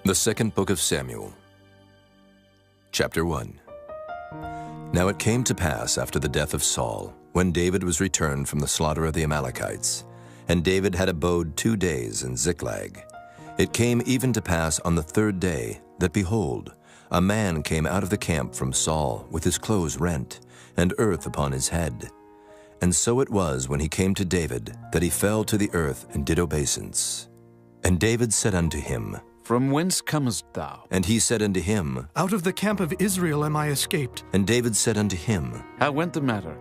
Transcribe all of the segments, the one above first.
The second book of Samuel, chapter 1. Now it came to pass after the death of Saul, when David was returned from the slaughter of the Amalekites, and David had abode 2 days in Ziklag. It came even to pass on the 3rd day that, behold, a man came out of the camp from Saul with his clothes rent, and earth upon his head. And so it was when he came to David that he fell to the earth and did obeisance. And David said unto him, From whence comest thou? And he said unto him, Out of the camp of Israel am I escaped. And David said unto him, How went the matter?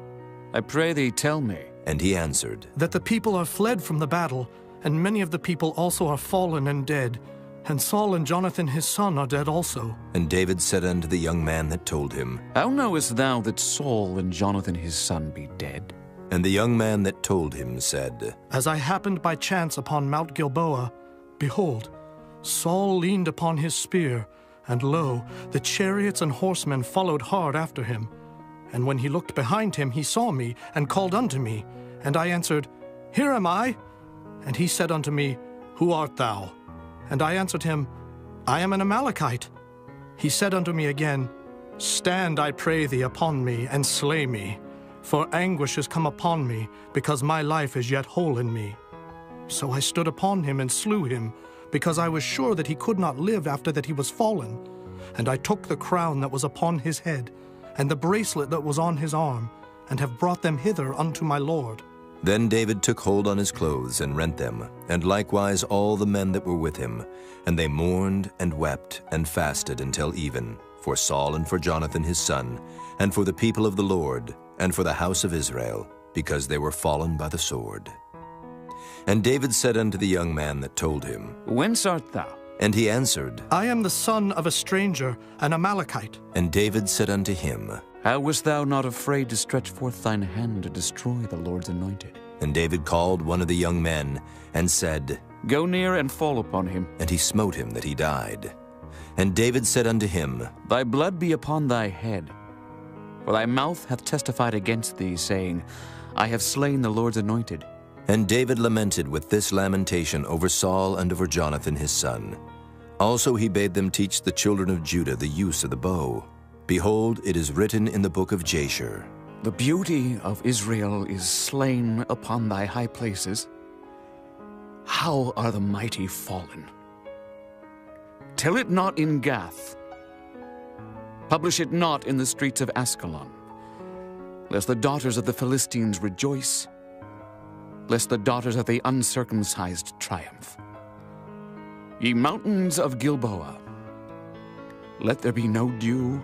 I pray thee, tell me. And he answered, That the people are fled from the battle, and many of the people also are fallen and dead. And Saul and Jonathan his son are dead also. And David said unto the young man that told him, How knowest thou that Saul and Jonathan his son be dead? And the young man that told him said, As I happened by chance upon Mount Gilboa, behold, Saul leaned upon his spear, and lo, the chariots and horsemen followed hard after him. And when he looked behind him, he saw me, and called unto me. And I answered, Here am I. And he said unto me, Who art thou? And I answered him, I am an Amalekite. He said unto me again, Stand, I pray thee, upon me, and slay me. For anguish is come upon me, because my life is yet whole in me. So I stood upon him and slew him, because I was sure that he could not live after that he was fallen. And I took the crown that was upon his head, and the bracelet that was on his arm, and have brought them hither unto my lord. Then David took hold on his clothes and rent them, and likewise all the men that were with him. And they mourned and wept and fasted until even, for Saul and for Jonathan his son, and for the people of the Lord, and for the house of Israel, because they were fallen by the sword. And David said unto the young man that told him, Whence art thou? And he answered, I am the son of a stranger, an Amalekite. And David said unto him, How wast thou not afraid to stretch forth thine hand to destroy the Lord's anointed? And David called one of the young men, and said, Go near and fall upon him. And he smote him that he died. And David said unto him, Thy blood be upon thy head. For thy mouth hath testified against thee, saying, I have slain the Lord's anointed. And David lamented with this lamentation over Saul and over Jonathan his son. Also he bade them teach the children of Judah the use of the bow. Behold, it is written in the book of Jasher, The beauty of Israel is slain upon thy high places. How are the mighty fallen? Tell it not in Gath. Publish it not in the streets of Askelon, lest the daughters of the Philistines rejoice, lest the daughters of the uncircumcised triumph. Ye mountains of Gilboa, let there be no dew,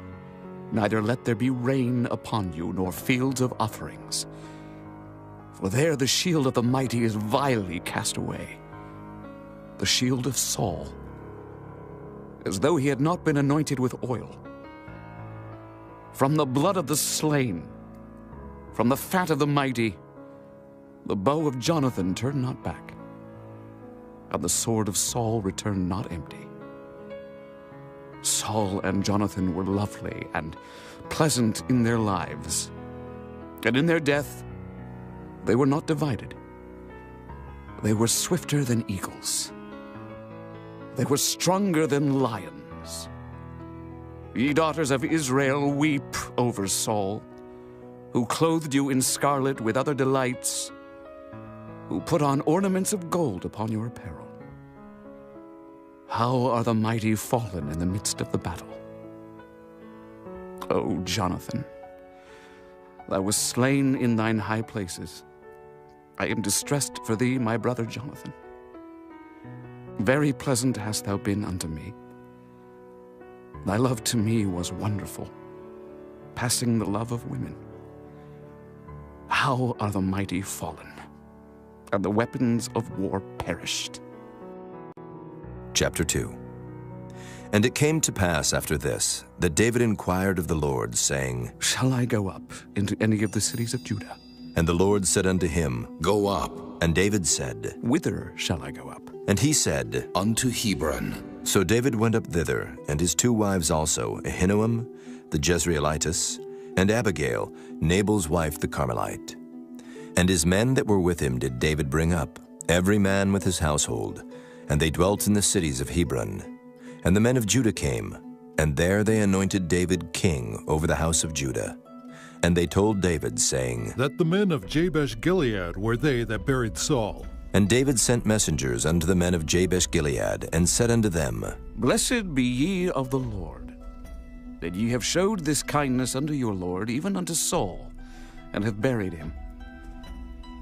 neither let there be rain upon you, nor fields of offerings. For there the shield of the mighty is vilely cast away, the shield of Saul, as though he had not been anointed with oil. From the blood of the slain, from the fat of the mighty, the bow of Jonathan turned not back, and the sword of Saul returned not empty. Saul and Jonathan were lovely and pleasant in their lives, and in their death they were not divided. They were swifter than eagles. They were stronger than lions. Ye daughters of Israel, weep over Saul, who clothed you in scarlet with other delights, who put on ornaments of gold upon your apparel. How are the mighty fallen in the midst of the battle? O Jonathan, thou wast slain in thine high places. I am distressed for thee, my brother Jonathan. Very pleasant hast thou been unto me. Thy love to me was wonderful, passing the love of women. How are the mighty fallen, and the weapons of war perished? chapter 2. And it came to pass after this, that David inquired of the Lord, saying, Shall I go up into any of the cities of Judah? And the Lord said unto him, Go up. And David said, Whither shall I go up? And he said, Unto Hebron. So David went up thither, and his 2 wives also, Ahinoam the Jezreelitess, and Abigail, Nabal's wife the Carmelite. And his men that were with him did David bring up, every man with his household, and they dwelt in the cities of Hebron. And the men of Judah came, and there they anointed David king over the house of Judah. And they told David, saying, That the men of Jabesh-Gilead were they that buried Saul. And David sent messengers unto the men of Jabesh-Gilead, and said unto them, Blessed be ye of the Lord, that ye have showed this kindness unto your Lord, even unto Saul, and have buried him.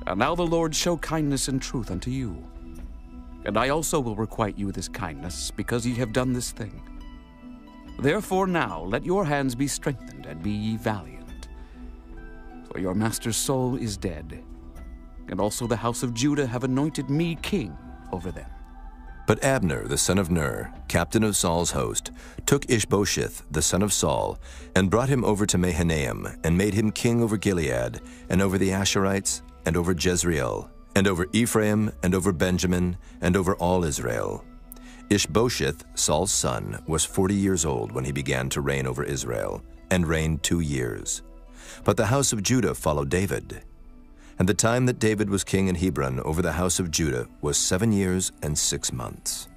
And now the Lord show kindness and truth unto you. And I also will requite you this kindness, because ye have done this thing. Therefore now let your hands be strengthened, and be ye valiant. For your master's soul is dead, and also the house of Judah have anointed me king over them. But Abner, the son of Ner, captain of Saul's host, took Ishbosheth, the son of Saul, and brought him over to Mahanaim, and made him king over Gilead, and over the Asherites, and over Jezreel, and over Ephraim, and over Benjamin, and over all Israel. Ishbosheth, Saul's son, was 40 years old when he began to reign over Israel, and reigned 2 years. But the house of Judah followed David. And the time that David was king in Hebron over the house of Judah was 7 years and 6 months.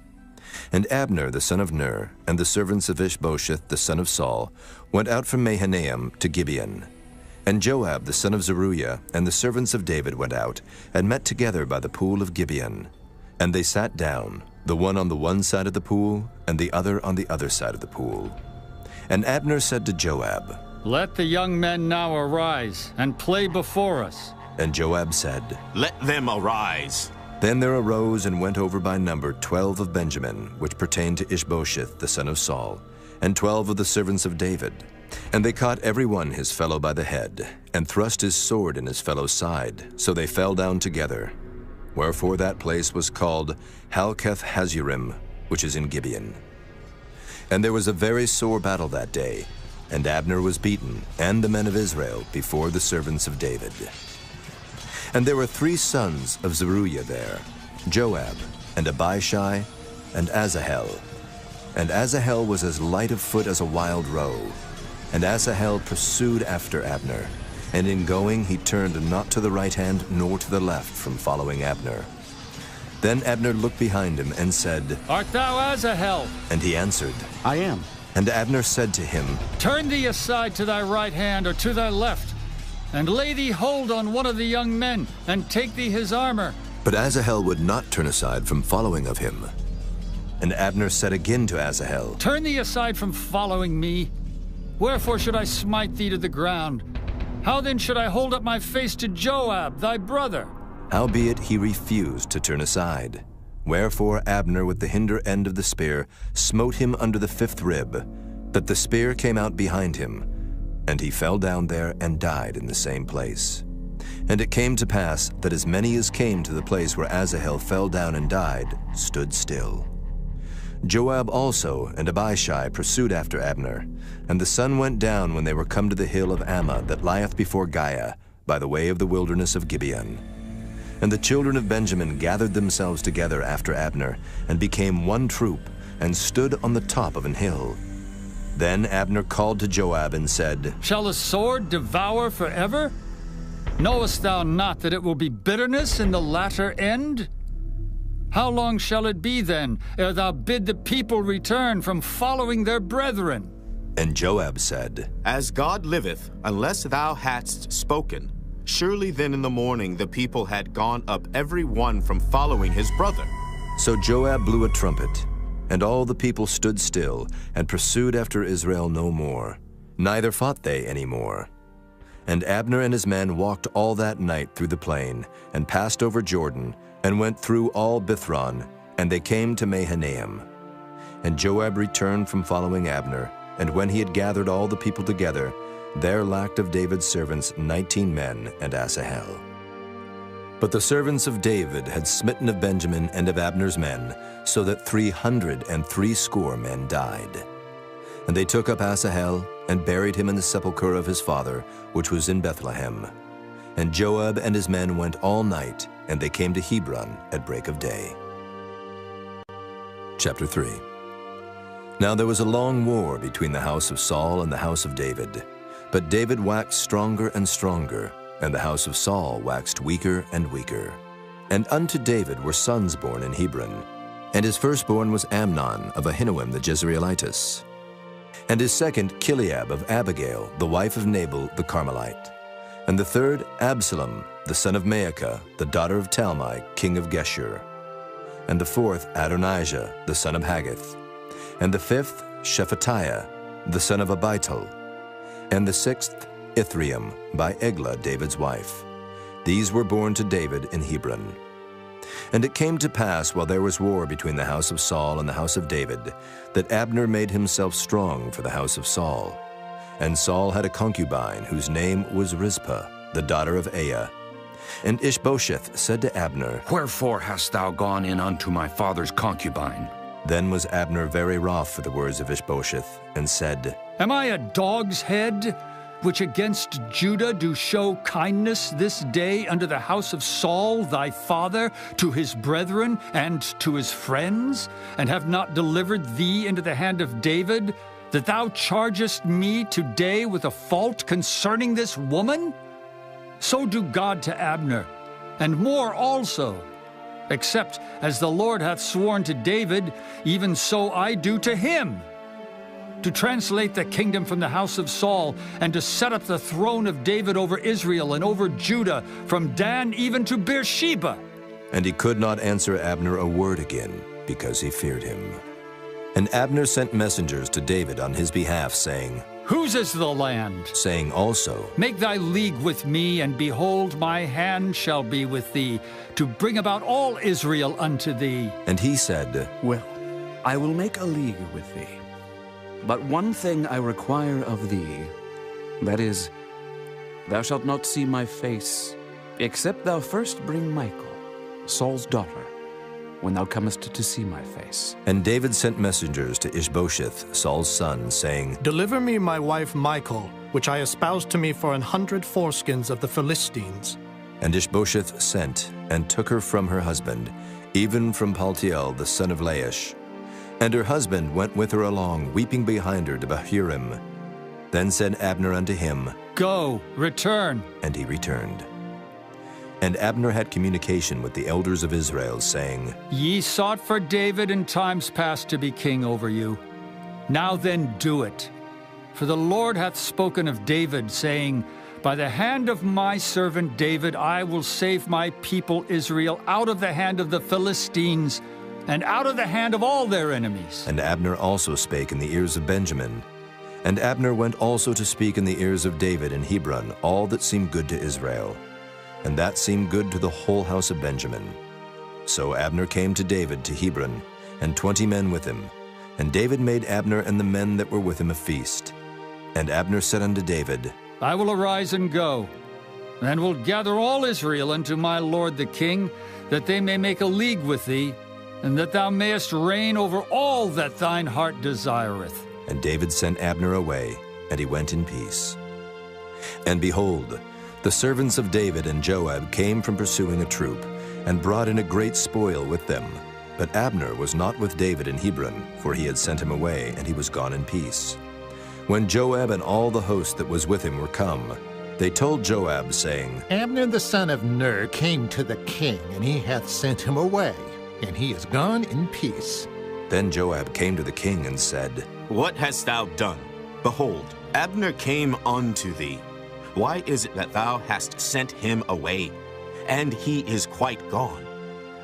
And Abner the son of Ner, and the servants of Ishbosheth the son of Saul, went out from Mahanaim to Gibeon. And Joab the son of Zeruiah and the servants of David went out, and met together by the pool of Gibeon. And they sat down, the one on the one side of the pool, and the other on the other side of the pool. And Abner said to Joab, Let the young men now arise, and play before us. And Joab said, Let them arise. Then there arose and went over by number 12 of Benjamin, which pertained to Ishbosheth the son of Saul, and 12 of the servants of David. And they caught every one his fellow by the head, and thrust his sword in his fellow's side, so they fell down together. Wherefore that place was called Halketh-Hazurim, which is in Gibeon. And there was a very sore battle that day, and Abner was beaten, and the men of Israel, before the servants of David. And there were 3 sons of Zeruiah there, Joab, and Abishai, and Asahel. And Asahel was as light of foot as a wild roe. And Asahel pursued after Abner, and in going he turned not to the right hand nor to the left from following Abner. Then Abner looked behind him and said, Art thou Asahel? And he answered, I am. And Abner said to him, Turn thee aside to thy right hand or to thy left, and lay thee hold on one of the young men, and take thee his armor. But Asahel would not turn aside from following of him. And Abner said again to Asahel, Turn thee aside from following me. Wherefore should I smite thee to the ground? How then should I hold up my face to Joab, thy brother? Howbeit he refused to turn aside. Wherefore Abner with the hinder end of the spear smote him under the 5th rib, that the spear came out behind him, and he fell down there and died in the same place. And it came to pass that as many as came to the place where Asahel fell down and died stood still. Joab also and Abishai pursued after Abner, and the sun went down when they were come to the hill of Ammah that lieth before Giah, by the way of the wilderness of Gibeon. And the children of Benjamin gathered themselves together after Abner, and became one troop, and stood on the top of an hill. Then Abner called to Joab and said, Shall the sword devour forever? Knowest thou not that it will be bitterness in the latter end? How long shall it be then, ere thou bid the people return from following their brethren? And Joab said, As God liveth, unless thou hadst spoken, surely then in the morning the people had gone up every one from following his brother. So Joab blew a trumpet, and all the people stood still, and pursued after Israel no more, neither fought they any more. And Abner and his men walked all that night through the plain, and passed over Jordan, and went through all Bithron, and they came to Mahanaim. And Joab returned from following Abner, and when he had gathered all the people together, there lacked of David's servants 19 men and Asahel. But the servants of David had smitten of Benjamin and of Abner's men, so that 360 men died. And they took up Asahel, and buried him in the sepulchre of his father, which was in Bethlehem. And Joab and his men went all night, and they came to Hebron at break of day. Chapter 3. Now there was a long war between the house of Saul and the house of David. But David waxed stronger and stronger, and the house of Saul waxed weaker and weaker. And unto David were sons born in Hebron. And his firstborn was Amnon of Ahinoam the Jezreelitess. And his second, Chileab of Abigail, the wife of Nabal the Carmelite. And the third, Absalom, the son of Maacah, the daughter of Talmai, king of Geshur. And the fourth, Adonijah, the son of Haggith. And the fifth, Shephatiah, the son of Abital. And the sixth, Ithream, by Eglah, David's wife. These were born to David in Hebron. And it came to pass, while there was war between the house of Saul and the house of David, that Abner made himself strong for the house of Saul. And Saul had a concubine, whose name was Rizpah, the daughter of Aiah. And Ishbosheth said to Abner, Wherefore hast thou gone in unto my father's concubine? Then was Abner very wroth for the words of Ishbosheth, and said, Am I a dog's head, which against Judah do show kindness this day unto the house of Saul thy father, to his brethren and to his friends, and have not delivered thee into the hand of David, that thou chargest me today with a fault concerning this woman? So do God to Abner, and more also. Except as the Lord hath sworn to David, even so I do to him, to translate the kingdom from the house of Saul, and to set up the throne of David over Israel and over Judah, from Dan even to Beersheba. And he could not answer Abner a word again, because he feared him. And Abner sent messengers to David on his behalf, saying, Whose is the land? Saying also, Make thy league with me, and behold, my hand shall be with thee, to bring about all Israel unto thee. And he said, Well, I will make a league with thee. But one thing I require of thee, that is, thou shalt not see my face, except thou first bring Michal, Saul's daughter, when thou comest to see my face. And David sent messengers to Ishbosheth, Saul's son, saying, Deliver me my wife Michal, which I espoused to me for 100 foreskins of the Philistines. And Ishbosheth sent, and took her from her husband, even from Paltiel the son of Laish. And her husband went with her along, weeping behind her to Bahurim. Then said Abner unto him, Go, return. And he returned. And Abner had communication with the elders of Israel, saying, Ye sought for David in times past to be king over you. Now then do it. For the Lord hath spoken of David, saying, By the hand of my servant David I will save my people Israel out of the hand of the Philistines, and out of the hand of all their enemies. And Abner also spake in the ears of Benjamin. And Abner went also to speak in the ears of David in Hebron all that seemed good to Israel. And that seemed good to the whole house of Benjamin. So Abner came to David to Hebron, and 20 men with him. And David made Abner and the men that were with him a feast. And Abner said unto David, I will arise and go, and will gather all Israel unto my lord the king, that they may make a league with thee, and that thou mayest reign over all that thine heart desireth. And David sent Abner away, and he went in peace. And behold, the servants of David and Joab came from pursuing a troop, and brought in a great spoil with them. But Abner was not with David in Hebron, for he had sent him away, and he was gone in peace. When Joab and all the host that was with him were come, they told Joab, saying, Abner the son of Ner came to the king, and he hath sent him away, and he is gone in peace. Then Joab came to the king and said, What hast thou done? Behold, Abner came unto thee. Why is it that thou hast sent him away? And he is quite gone.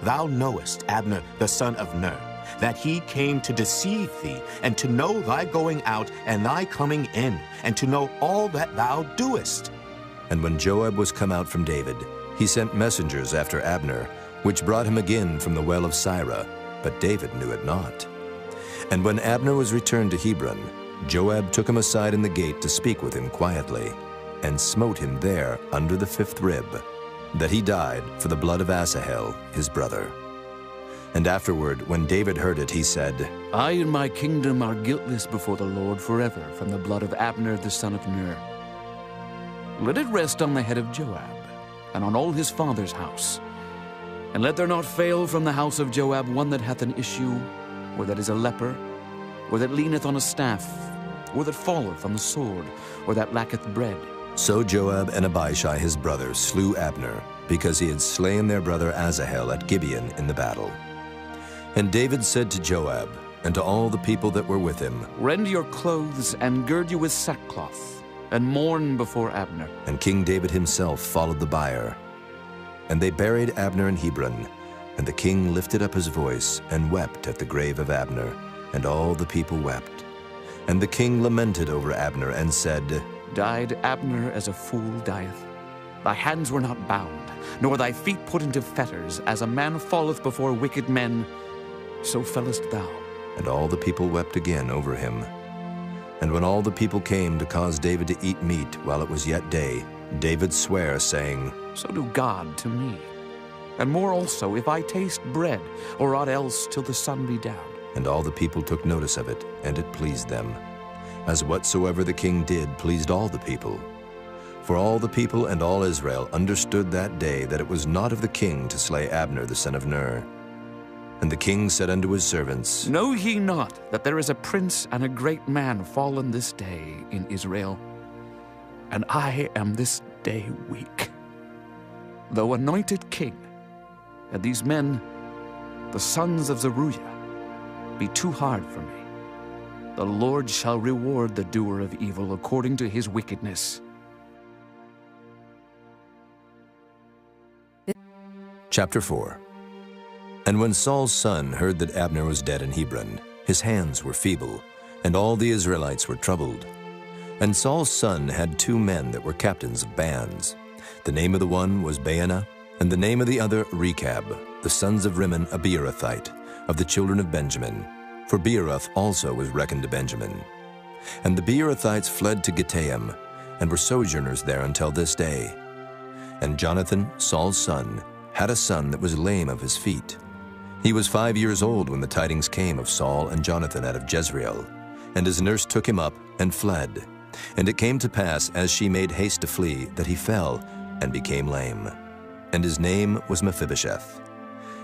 Thou knowest, Abner the son of Ner, that he came to deceive thee, and to know thy going out and thy coming in, and to know all that thou doest. And when Joab was come out from David, he sent messengers after Abner, which brought him again from the well of Sirah, but David knew it not. And when Abner was returned to Hebron, Joab took him aside in the gate to speak with him quietly, and smote him there under the 5th rib, that he died for the blood of Asahel, his brother. And afterward, when David heard it, he said, I and my kingdom are guiltless before the Lord forever from the blood of Abner the son of Ner. Let it rest on the head of Joab, and on all his father's house. And let there not fail from the house of Joab one that hath an issue, or that is a leper, or that leaneth on a staff, or that falleth on the sword, or that lacketh bread. So Joab and Abishai his brother slew Abner, because he had slain their brother Asahel at Gibeon in the battle. And David said to Joab, and to all the people that were with him, Rend your clothes and gird you with sackcloth, and mourn before Abner. And King David himself followed the bier. And they buried Abner in Hebron, and the king lifted up his voice and wept at the grave of Abner, and all the people wept. And the king lamented over Abner and said, Died Abner as a fool dieth? Thy hands were not bound, nor thy feet put into fetters, as a man falleth before wicked men, so fellest thou. And all the people wept again over him. And when all the people came to cause David to eat meat while it was yet day, David sware, saying, So do God to me, and more also, if I taste bread, or aught else till the sun be down. And all the people took notice of it, and it pleased them, as whatsoever the king did pleased all the people. For all the people and all Israel understood that day that it was not of the king to slay Abner the son of Ner. And the king said unto his servants, Know ye not that there is a prince and a great man fallen this day in Israel? And I am this day weak, though anointed king, and these men, the sons of Zeruiah, be too hard for me. The Lord shall reward the doer of evil according to his wickedness. Chapter 4. And when Saul's son heard that Abner was dead in Hebron, his hands were feeble, and all the Israelites were troubled. And Saul's son had 2 men that were captains of bands. The name of the one was Baanah, and the name of the other Rechab, the sons of Rimmon a Beerothite, of the children of Benjamin. For Beeroth also was reckoned to Benjamin. And the Beerothites fled to Gittaim, and were sojourners there until this day. And Jonathan, Saul's son, had a son that was lame of his feet. He was 5 years old when the tidings came of Saul and Jonathan out of Jezreel. And his nurse took him up and fled. And it came to pass, as she made haste to flee, that he fell and became lame. And his name was Mephibosheth.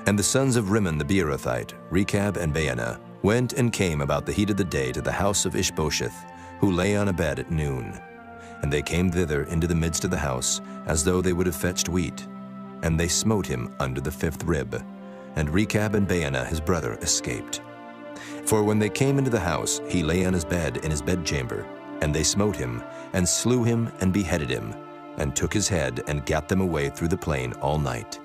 And the sons of Rimmon the Beerothite, Rechab and Baanah, went and came about the heat of the day to the house of Ishbosheth, who lay on a bed at noon. And they came thither into the midst of the house, as though they would have fetched wheat. And they smote him under the 5th rib. And Rechab and Baanah his brother escaped. For when they came into the house, he lay on his bed in his bedchamber. And they smote him, and slew him, and beheaded him, and took his head, and gat them away through the plain all night.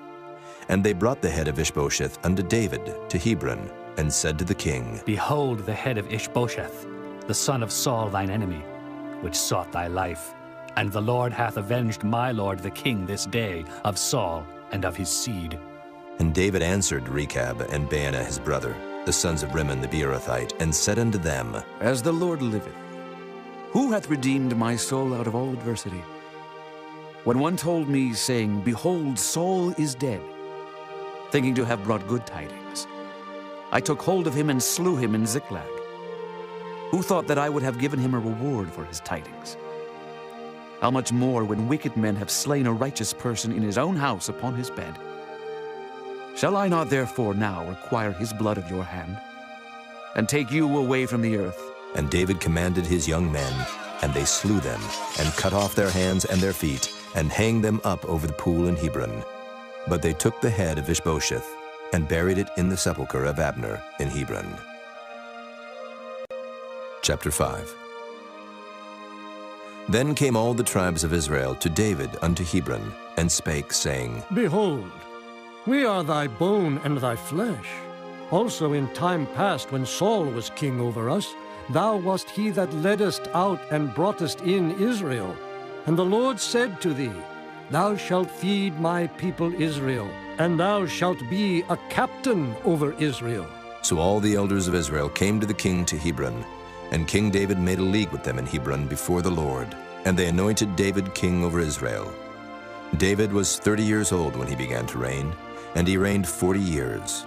And they brought the head of Ishbosheth unto David to Hebron, and said to the king, Behold the head of Ishbosheth, the son of Saul thine enemy, which sought thy life. And the Lord hath avenged my lord the king this day of Saul and of his seed. And David answered Rechab and Baanah his brother, the sons of Rimmon the Beerothite, and said unto them, As the Lord liveth, who hath redeemed my soul out of all adversity? When one told me, saying, Behold, Saul is dead, thinking to have brought good tidings, I took hold of him and slew him in Ziklag. Who thought that I would have given him a reward for his tidings? How much more when wicked men have slain a righteous person in his own house upon his bed? Shall I not therefore now require his blood of your hand, and take you away from the earth? And David commanded his young men, and they slew them, and cut off their hands and their feet, and hanged them up over the pool in Hebron. But they took the head of Ishbosheth, and buried it in the sepulchre of Abner in Hebron. Chapter 5. Then came all the tribes of Israel to David unto Hebron, and spake, saying, Behold, we are thy bone and thy flesh. Also in time past, when Saul was king over us, thou wast he that leddest out and broughtest in Israel. And the Lord said to thee, Thou shalt feed my people Israel, and thou shalt be a captain over Israel. So all the elders of Israel came to the king to Hebron, and King David made a league with them in Hebron before the Lord, and they anointed David king over Israel. David was 30 years old when he began to reign, and he reigned 40 years.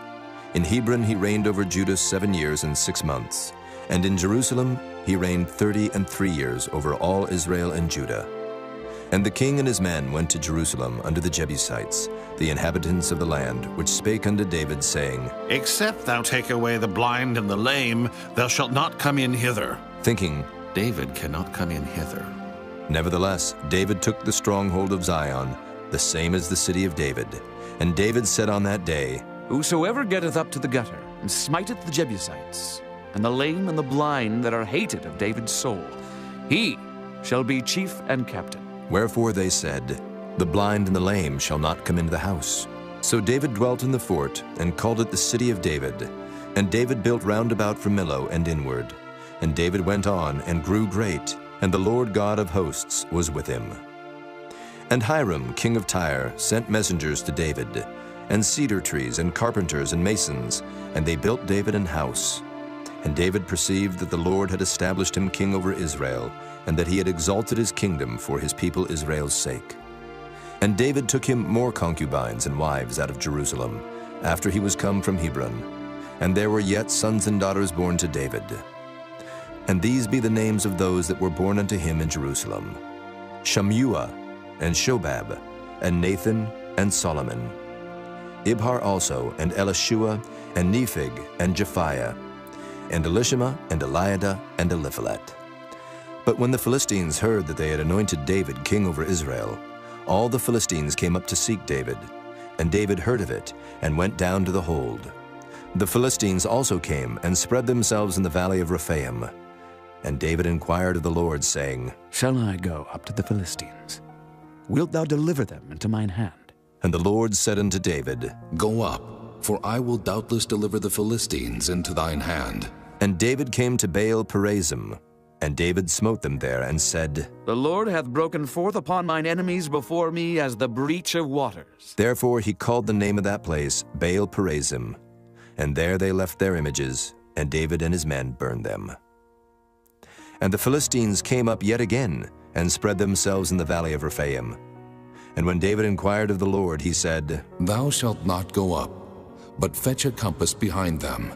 In Hebron he reigned over Judah 7 years and 6 months, and in Jerusalem he reigned 33 years over all Israel and Judah. And the king and his men went to Jerusalem unto the Jebusites, the inhabitants of the land, which spake unto David, saying, Except thou take away the blind and the lame, thou shalt not come in hither. Thinking, David cannot come in hither. Nevertheless, David took the stronghold of Zion, the same as the city of David. And David said on that day, Whosoever getteth up to the gutter, and smiteth the Jebusites, and the lame and the blind that are hated of David's soul. He shall be chief and captain. Wherefore they said, The blind and the lame shall not come into the house. So David dwelt in the fort, and called it the city of David. And David built round about from Millo and inward. And David went on and grew great, and the Lord God of hosts was with him. And Hiram, king of Tyre, sent messengers to David, and cedar trees, and carpenters, and masons, and they built David an house. And David perceived that the Lord had established him king over Israel, and that he had exalted his kingdom for his people Israel's sake. And David took him more concubines and wives out of Jerusalem, after he was come from Hebron. And there were yet sons and daughters born to David. And these be the names of those that were born unto him in Jerusalem: Shammua, and Shobab, and Nathan, and Solomon. Ibhar also, and Elishua, and Nephig, and Japhiah, and Elishama, and Eliada, and Eliphalet. But when the Philistines heard that they had anointed David king over Israel, all the Philistines came up to seek David. And David heard of it, and went down to the hold. The Philistines also came, and spread themselves in the valley of Rephaim. And David inquired of the Lord, saying, Shall I go up to the Philistines? Wilt thou deliver them into mine hand? And the Lord said unto David, Go up, for I will doubtless deliver the Philistines into thine hand. And David came to Baal Perazim, and David smote them there, and said, The Lord hath broken forth upon mine enemies before me as the breach of waters. Therefore he called the name of that place Baal Perazim. And there they left their images, and David and his men burned them. And the Philistines came up yet again, and spread themselves in the valley of Rephaim. And when David inquired of the Lord, he said, Thou shalt not go up, but fetch a compass behind them,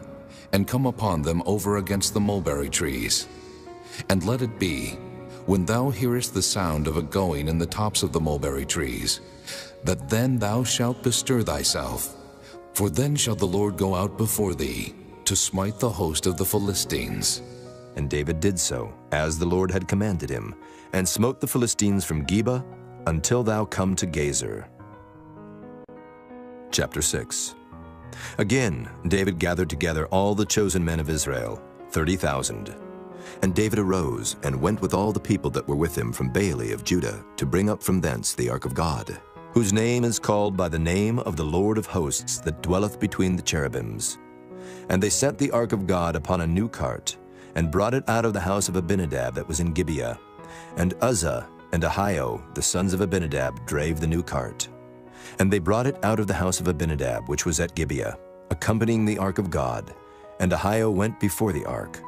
and come upon them over against the mulberry trees. And let it be, when thou hearest the sound of a going in the tops of the mulberry trees, that then thou shalt bestir thyself, for then shall the Lord go out before thee, to smite the host of the Philistines. And David did so, as the Lord had commanded him, and smote the Philistines from Geba until thou come to Gazer. Chapter 6. Again David gathered together all the chosen men of Israel, 30,000. And David arose, and went with all the people that were with him from Baale of Judah, to bring up from thence the ark of God, whose name is called by the name of the Lord of hosts that dwelleth between the cherubims. And they set the ark of God upon a new cart, and brought it out of the house of Abinadab that was in Gibeah. And Uzzah and Ahio, the sons of Abinadab, drave the new cart. And they brought it out of the house of Abinadab, which was at Gibeah, accompanying the ark of God. And Ahio went before the ark.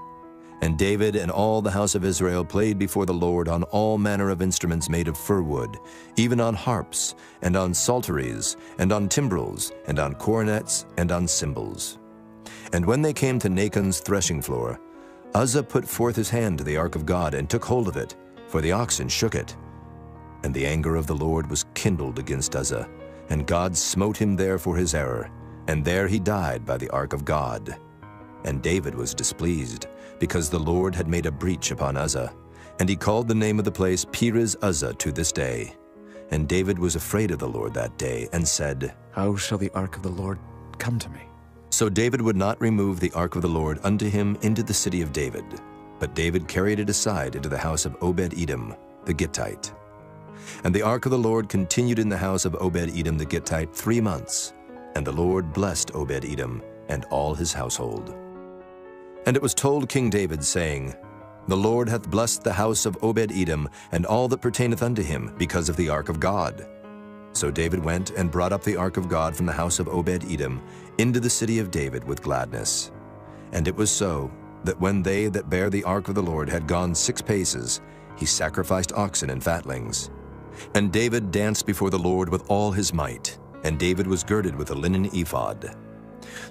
And David and all the house of Israel played before the Lord on all manner of instruments made of fir wood, even on harps, and on psalteries, and on timbrels, and on cornets, and on cymbals. And when they came to Nachon's threshing floor, Uzzah put forth his hand to the ark of God, and took hold of it, for the oxen shook it. And the anger of the Lord was kindled against Uzzah, and God smote him there for his error, and there he died by the ark of God. And David was displeased, because the Lord had made a breach upon Uzzah, and he called the name of the place Perez Uzzah to this day. And David was afraid of the Lord that day, and said, How shall the ark of the Lord come to me? So David would not remove the ark of the Lord unto him into the city of David, but David carried it aside into the house of Obed-Edom, the Gittite. And the ark of the Lord continued in the house of Obed-Edom the Gittite 3 months, and the Lord blessed Obed-Edom and all his household. And it was told King David, saying, The Lord hath blessed the house of Obed-Edom and all that pertaineth unto him, because of the ark of God. So David went and brought up the ark of God from the house of Obed-Edom into the city of David with gladness. And it was so, that when they that bare the ark of the Lord had gone 6 paces, he sacrificed oxen and fatlings. And David danced before the Lord with all his might, and David was girded with a linen ephod.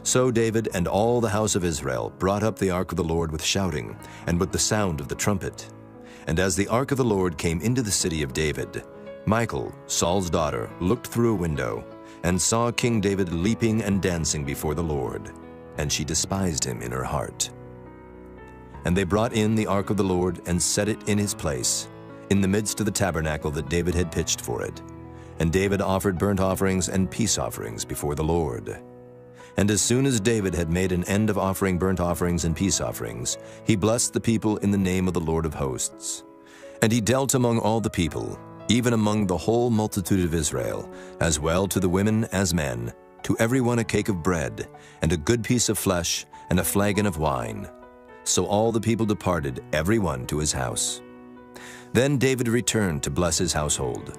So David and all the house of Israel brought up the ark of the Lord with shouting, and with the sound of the trumpet. And as the ark of the Lord came into the city of David, Michal, Saul's daughter, looked through a window, and saw King David leaping and dancing before the Lord, and she despised him in her heart. And they brought in the ark of the Lord, and set it in his place, in the midst of the tabernacle that David had pitched for it. And David offered burnt offerings and peace offerings before the Lord. And as soon as David had made an end of offering burnt offerings and peace offerings, he blessed the people in the name of the Lord of hosts. And he dealt among all the people, even among the whole multitude of Israel, as well to the women as men, to every one a cake of bread, and a good piece of flesh, and a flagon of wine. So all the people departed, every one to his house. Then David returned to bless his household.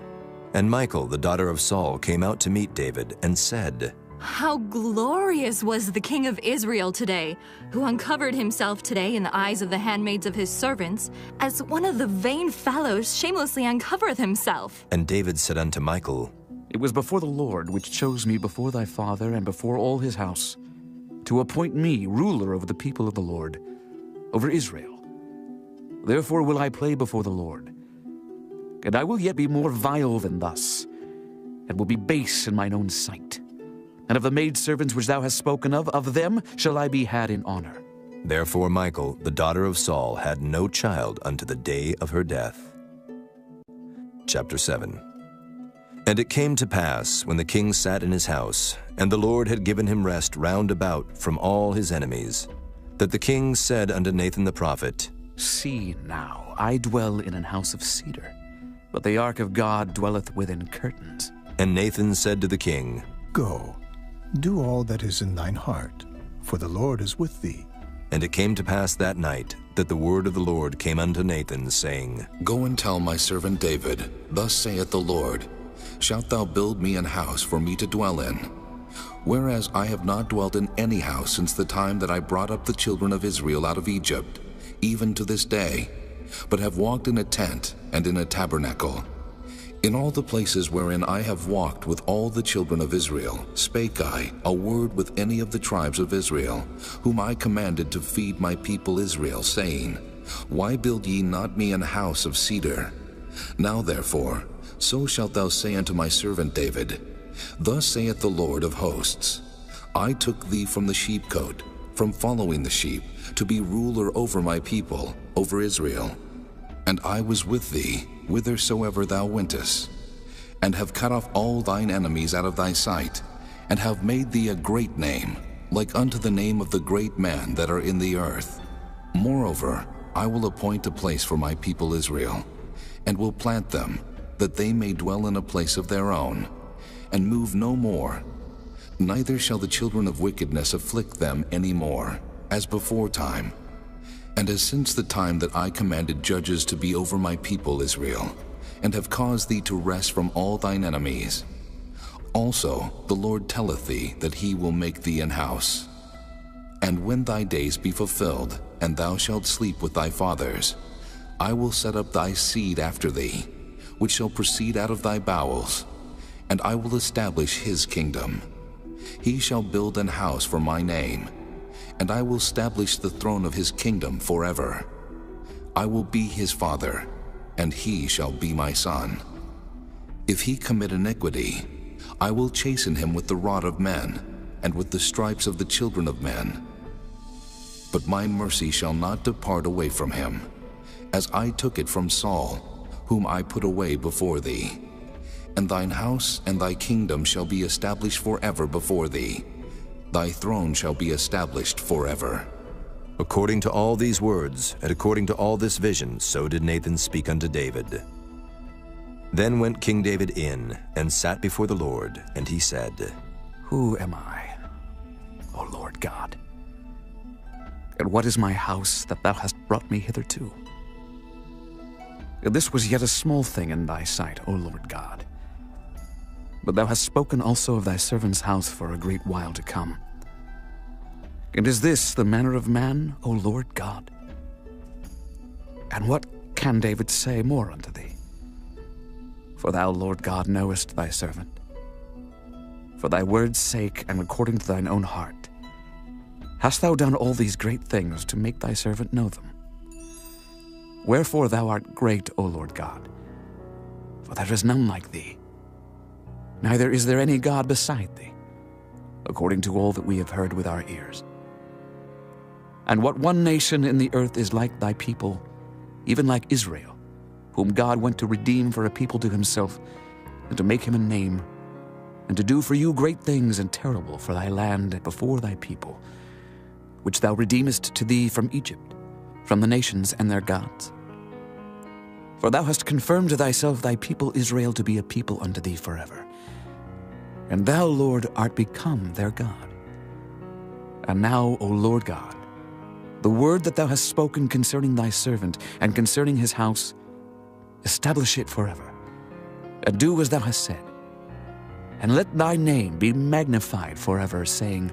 And Michal, the daughter of Saul, came out to meet David, and said, "How glorious was the king of Israel today, who uncovered himself today in the eyes of the handmaids of his servants, as one of the vain fellows shamelessly uncovereth himself." And David said unto Michal, "It was before the Lord which chose me before thy father and before all his house, to appoint me ruler over the people of the Lord, over Israel. Therefore will I play before the Lord. And I will yet be more vile than thus, and will be base in mine own sight. And of the maidservants which thou hast spoken of them shall I be had in honor." Therefore Michal, the daughter of Saul, had no child unto the day of her death. Chapter 7. And it came to pass, when the king sat in his house, and the Lord had given him rest round about from all his enemies, that the king said unto Nathan the prophet, "See now, I dwell in an house of cedar, but the ark of God dwelleth within curtains." And Nathan said to the king, "Go, do all that is in thine heart, for the Lord is with thee." And it came to pass that night that the word of the Lord came unto Nathan, saying, Go and tell my servant David, Thus saith the Lord, Shalt thou build me an house for me to dwell in? Whereas I have not dwelt in any house since the time that I brought up the children of Israel out of Egypt, even to this day, but have walked in a tent and in a tabernacle. In all the places wherein I have walked with all the children of Israel, spake I a word with any of the tribes of Israel, whom I commanded to feed my people Israel, saying, Why build ye not me an house of cedar? Now therefore, so shalt thou say unto my servant David, Thus saith the Lord of hosts, I took thee from the sheepcote, from following the sheep, to be ruler over my people, over Israel. And I was with thee, whithersoever thou wentest, and have cut off all thine enemies out of thy sight, and have made thee a great name, like unto the name of the great men that are in the earth. Moreover, I will appoint a place for my people Israel, and will plant them, that they may dwell in a place of their own, and move no more. Neither shall the children of wickedness afflict them any more, as before time, and as since the time that I commanded judges to be over my people Israel, and have caused thee to rest from all thine enemies. Also the Lord telleth thee that he will make thee an house. And when thy days be fulfilled, and thou shalt sleep with thy fathers, I will set up thy seed after thee, which shall proceed out of thy bowels, and I will establish his kingdom. He shall build an house for my name, and I will establish the throne of his kingdom forever. I will be his father, and he shall be my son. If he commit iniquity, I will chasten him with the rod of men, and with the stripes of the children of men. But my mercy shall not depart away from him, as I took it from Saul, whom I put away before thee. And thine house and thy kingdom shall be established forever before thee. Thy throne shall be established forever. According to all these words, and according to all this vision, so did Nathan speak unto David. Then went King David in, and sat before the Lord, and he said, Who am I, O Lord God? And what is my house that thou hast brought me hitherto? This was yet a small thing in thy sight, O Lord God. But thou hast spoken also of thy servant's house for a great while to come. And is this the manner of man, O Lord God? And what can David say more unto thee? For thou, Lord God, knowest thy servant. For thy word's sake, and according to thine own heart, hast thou done all these great things to make thy servant know them. Wherefore thou art great, O Lord God, for there is none like thee, neither is there any God beside thee, according to all that we have heard with our ears. And what one nation in the earth is like thy people, even like Israel, whom God went to redeem for a people to himself, and to make him a name, and to do for you great things and terrible for thy land before thy people, which thou redeemest to thee from Egypt, from the nations and their gods. For thou hast confirmed to thyself thy people Israel to be a people unto thee forever. And thou, Lord, art become their God. And now, O Lord God, the word that thou hast spoken concerning thy servant and concerning his house, establish it forever, and do as thou hast said. And let thy name be magnified forever, saying,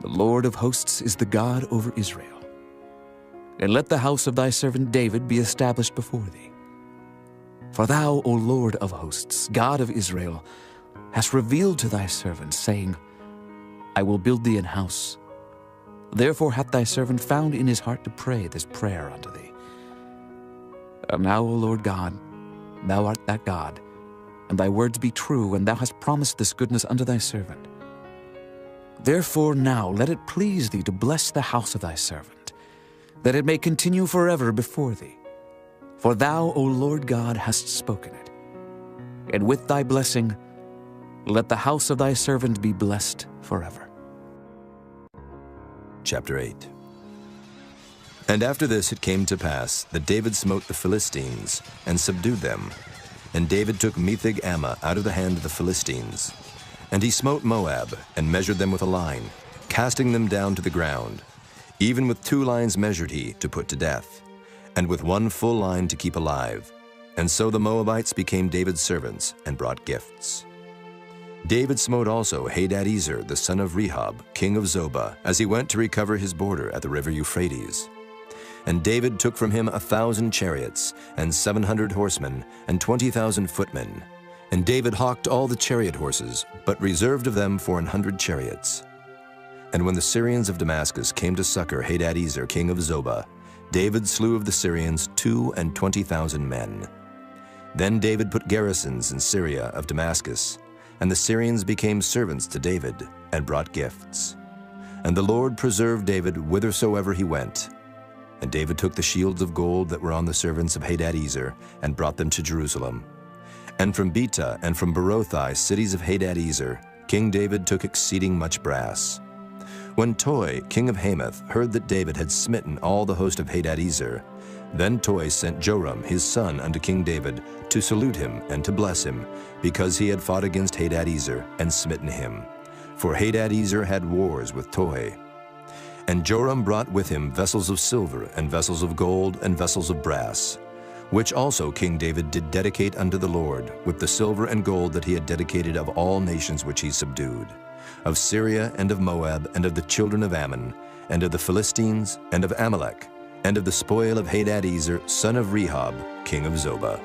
The Lord of hosts is the God over Israel. And let the house of thy servant David be established before thee. For thou, O Lord of hosts, God of Israel, hast revealed to thy servant, saying, I will build thee an house. Therefore hath thy servant found in his heart to pray this prayer unto thee. And now, O Lord God, thou art that God, and thy words be true, and thou hast promised this goodness unto thy servant. Therefore now let it please thee to bless the house of thy servant, that it may continue forever before thee. For thou, O Lord God, hast spoken it. And with thy blessing, let the house of thy servant be blessed forever. Chapter 8. And after this it came to pass that David smote the Philistines and subdued them. And David took Metheg-Ammah out of the hand of the Philistines. And he smote Moab, and measured them with a line, casting them down to the ground. Even with 2 lines measured he, to put to death, and with 1 full line to keep alive. And so the Moabites became David's servants, and brought gifts. David smote also Hadadezer, the son of Rehob, king of Zobah, as he went to recover his border at the river Euphrates. And David took from him 1,000 chariots, and 700 horsemen, and 20,000 footmen. And David hawked all the chariot horses, but reserved of them 400 chariots. And when the Syrians of Damascus came to succor Hadadezer, king of Zobah, David slew of the Syrians 22,000 men. Then David put garrisons in Syria of Damascus, and the Syrians became servants to David, and brought gifts. And the Lord preserved David whithersoever he went. And David took the shields of gold that were on the servants of Hadadezer, and brought them to Jerusalem. And from Betah and from Berothai, cities of Hadadezer, King David took exceeding much brass. When Toi, king of Hamath, heard that David had smitten all the host of Hadadezer, then Toi sent Joram his son unto King David to salute him and to bless him, because he had fought against Hadadezer and smitten him. For Hadadezer had wars with Toi. And Joram brought with him vessels of silver, and vessels of gold, and vessels of brass, which also King David did dedicate unto the Lord, with the silver and gold that he had dedicated of all nations which he subdued, of Syria, and of Moab, and of the children of Ammon, and of the Philistines, and of Amalek, and of the spoil of Hadadezer, son of Rehob, king of Zobah.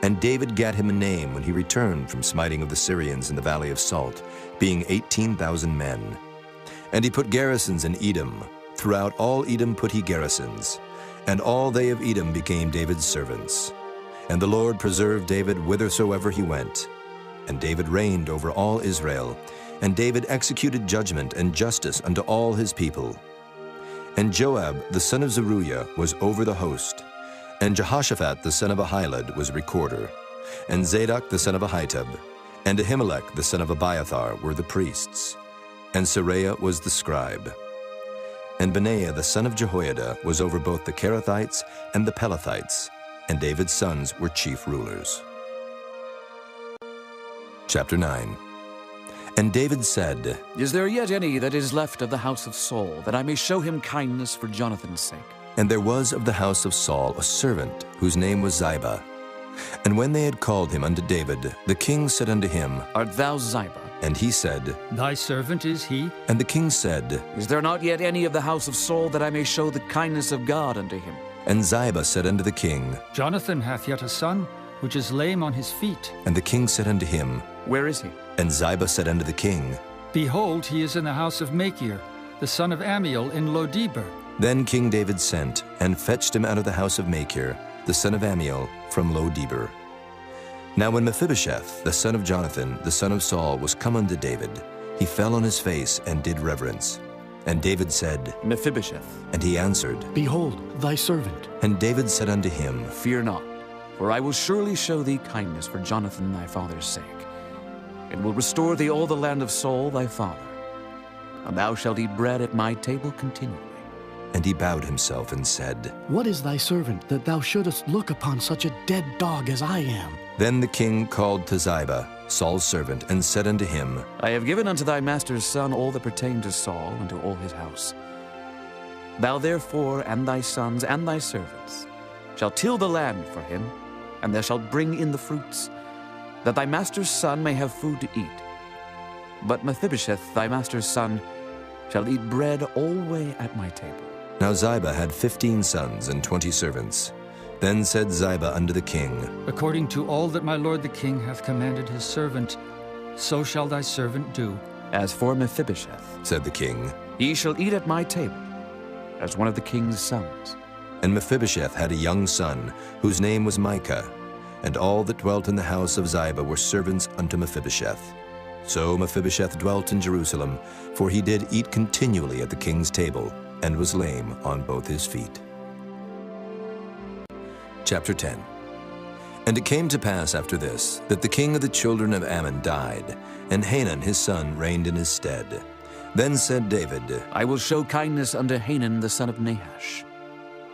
And David gat him a name when he returned from smiting of the Syrians in the valley of Salt, being 18,000 men. And he put garrisons in Edom. Throughout all Edom put he garrisons. And all they of Edom became David's servants. And the Lord preserved David whithersoever he went. And David reigned over all Israel. And David executed judgment and justice unto all his people. And Joab the son of Zeruiah was over the host. And Jehoshaphat the son of Ahilud was recorder. And Zadok the son of Ahitub, and Ahimelech the son of Abiathar were the priests. And Seraiah was the scribe. And Benaiah the son of Jehoiada was over both the Kerethites and the Pelethites, and David's sons were chief rulers. Chapter 9. And David said, Is there yet any that is left of the house of Saul, that I may show him kindness for Jonathan's sake? And there was of the house of Saul a servant, whose name was Ziba. And when they had called him unto David, the king said unto him, Art thou Ziba? And he said, Thy servant is he. And the king said, Is there not yet any of the house of Saul, that I may show the kindness of God unto him? And Ziba said unto the king, Jonathan hath yet a son, which is lame on his feet. And the king said unto him, Where is he? And Ziba said unto the king, Behold, he is in the house of Machir, the son of Ammiel in Lodebar. Then King David sent, and fetched him out of the house of Machir, the son of Ammiel, from Lodebar. Now when Mephibosheth, the son of Jonathan, the son of Saul, was come unto David, he fell on his face and did reverence. And David said, Mephibosheth. And he answered, Behold, thy servant. And David said unto him, Fear not, for I will surely show thee kindness for Jonathan thy father's sake. and will restore thee all the land of Saul thy father. And thou shalt eat bread at my table continually. And he bowed himself and said, What is thy servant, that thou shouldest look upon such a dead dog as I am? Then the king called to Ziba, Saul's servant, and said unto him, I have given unto thy master's son all that pertained to Saul and to all his house. Thou therefore and thy sons and thy servants shalt till the land for him, and thou shalt bring in the fruits, that thy master's son may have food to eat. But Mephibosheth, thy master's son, shall eat bread alway at my table. Now Ziba had 15 sons and 20 servants. Then said Ziba unto the king, According to all that my lord the king hath commanded his servant, so shall thy servant do. As for Mephibosheth, said the king, he shall eat at my table, as one of the king's sons. And Mephibosheth had a young son, whose name was Micah, and all that dwelt in the house of Ziba were servants unto Mephibosheth. So Mephibosheth dwelt in Jerusalem, for he did eat continually at the king's table, and was lame on both his feet. Chapter 10. And it came to pass after this, that the king of the children of Ammon died, and Hanun his son reigned in his stead. Then said David, I will show kindness unto Hanun the son of Nahash,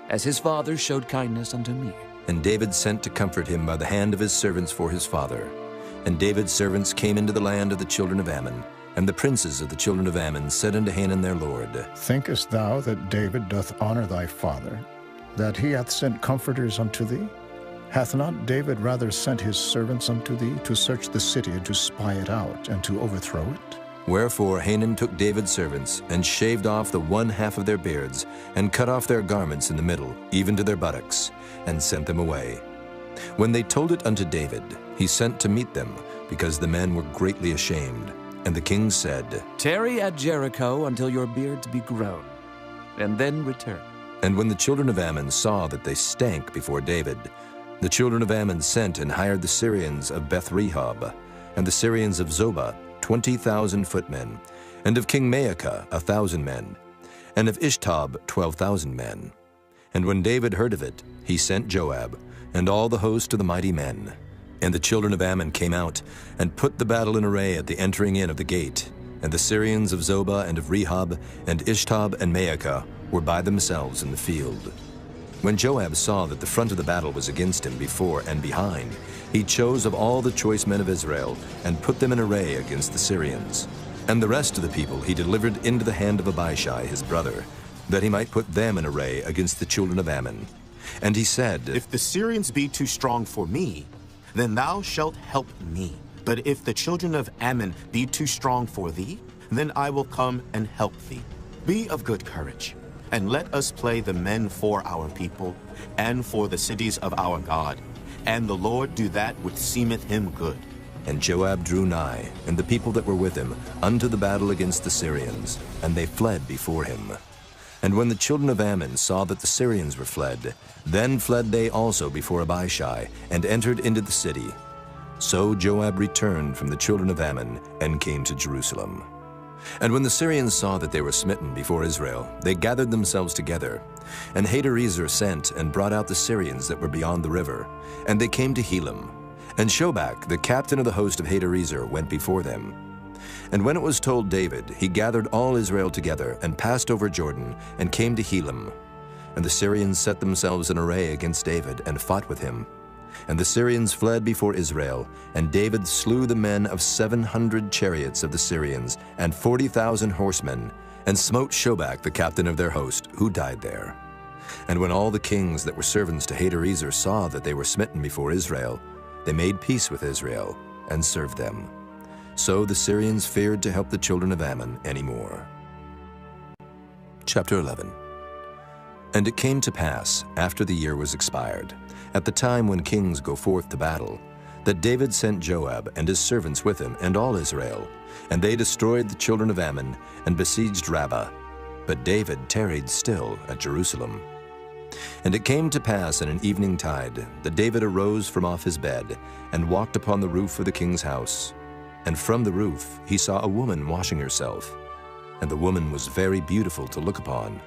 as his father showed kindness unto me. And David sent to comfort him by the hand of his servants for his father. And David's servants came into the land of the children of Ammon, and the princes of the children of Ammon said unto Hanun their lord, Thinkest thou that David doth honor thy father, that he hath sent comforters unto thee? Hath not David rather sent his servants unto thee to search the city and to spy it out and to overthrow it? Wherefore Hanun took David's servants, and shaved off the one half of their beards, and cut off their garments in the middle, even to their buttocks, and sent them away. When they told it unto David, he sent to meet them, because the men were greatly ashamed. And the king said, Tarry at Jericho until your beards be grown, and then return. And when the children of Ammon saw that they stank before David, the children of Ammon sent and hired the Syrians of Beth-rehob, and the Syrians of Zobah 20,000 footmen, and of King Maacah 1,000 men, and of Ishtob 12,000 men. And when David heard of it, he sent Joab, and all the host of the mighty men. And the children of Ammon came out, and put the battle in array at the entering in of the gate. And the Syrians of Zobah and of Rehob, and Ishtob and Maacah, were by themselves in the field. When Joab saw that the front of the battle was against him before and behind, he chose of all the choice men of Israel, and put them in array against the Syrians. And the rest of the people he delivered into the hand of Abishai his brother, that he might put them in array against the children of Ammon. And he said, If the Syrians be too strong for me, then thou shalt help me. But if the children of Ammon be too strong for thee, then I will come and help thee. Be of good courage, and let us play the men for our people, and for the cities of our God. And the Lord do that which seemeth him good. And Joab drew nigh, and the people that were with him, unto the battle against the Syrians, and they fled before him. And when the children of Ammon saw that the Syrians were fled, then fled they also before Abishai, and entered into the city. So Joab returned from the children of Ammon, and came to Jerusalem. And when the Syrians saw that they were smitten before Israel, they gathered themselves together. And Hadarezer sent and brought out the Syrians that were beyond the river, and they came to Helam. And Shobach, the captain of the host of Hadarezer, went before them. And when it was told David, he gathered all Israel together, and passed over Jordan, and came to Helam. And the Syrians set themselves in array against David, and fought with him. And the Syrians fled before Israel, and David slew the men of 700 chariots of the Syrians, and 40,000 horsemen, and smote Shobach the captain of their host, who died there. And when all the kings that were servants to Hadarezer saw that they were smitten before Israel, they made peace with Israel, and served them. So the Syrians feared to help the children of Ammon any more. Chapter 11. And it came to pass, after the year was expired, at the time when kings go forth to battle, that David sent Joab and his servants with him and all Israel, and they destroyed the children of Ammon and besieged Rabbah. But David tarried still at Jerusalem. And it came to pass in an evening tide that David arose from off his bed and walked upon the roof of the king's house. And from the roof he saw a woman washing herself, and the woman was very beautiful to look upon.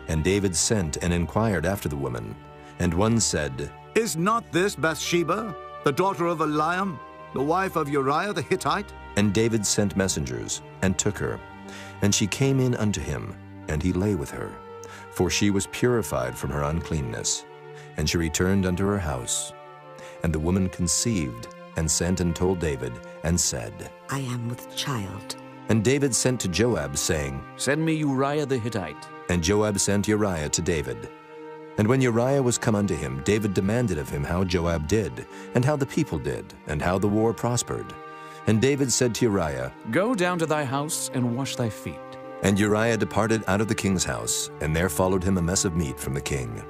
And David sent and inquired after the woman, and one said, Is not this Bathsheba, the daughter of Eliam, the wife of Uriah the Hittite? And David sent messengers, and took her. And she came in unto him, and he lay with her. For she was purified from her uncleanness. And she returned unto her house. And the woman conceived, and sent and told David, and said, I am with child. And David sent to Joab, saying, Send me Uriah the Hittite. And Joab sent Uriah to David. And when Uriah was come unto him, David demanded of him how Joab did, and how the people did, and how the war prospered. And David said to Uriah, Go down to thy house and wash thy feet. And Uriah departed out of the king's house, and there followed him a mess of meat from the king.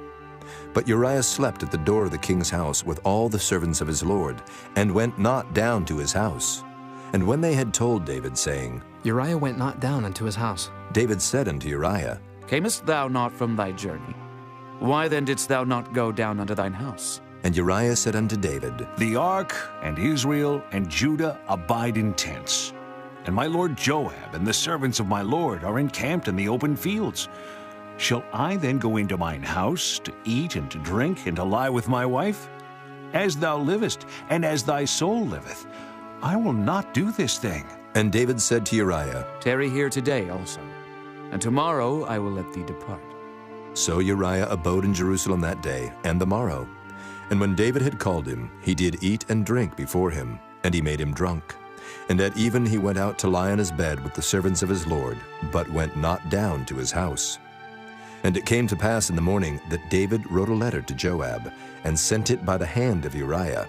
But Uriah slept at the door of the king's house with all the servants of his lord, and went not down to his house. And when they had told David, saying, Uriah went not down unto his house, David said unto Uriah, Camest thou not from thy journey? Why then didst thou not go down unto thine house? And Uriah said unto David, The ark and Israel and Judah abide in tents, and my lord Joab and the servants of my lord are encamped in the open fields. Shall I then go into mine house to eat and to drink and to lie with my wife? As thou livest, and as thy soul liveth, I will not do this thing. And David said to Uriah, Tarry here today also, and tomorrow I will let thee depart. So Uriah abode in Jerusalem that day and the morrow. And when David had called him, he did eat and drink before him, and he made him drunk. And at even he went out to lie on his bed with the servants of his lord, but went not down to his house. And it came to pass in the morning that David wrote a letter to Joab, and sent it by the hand of Uriah.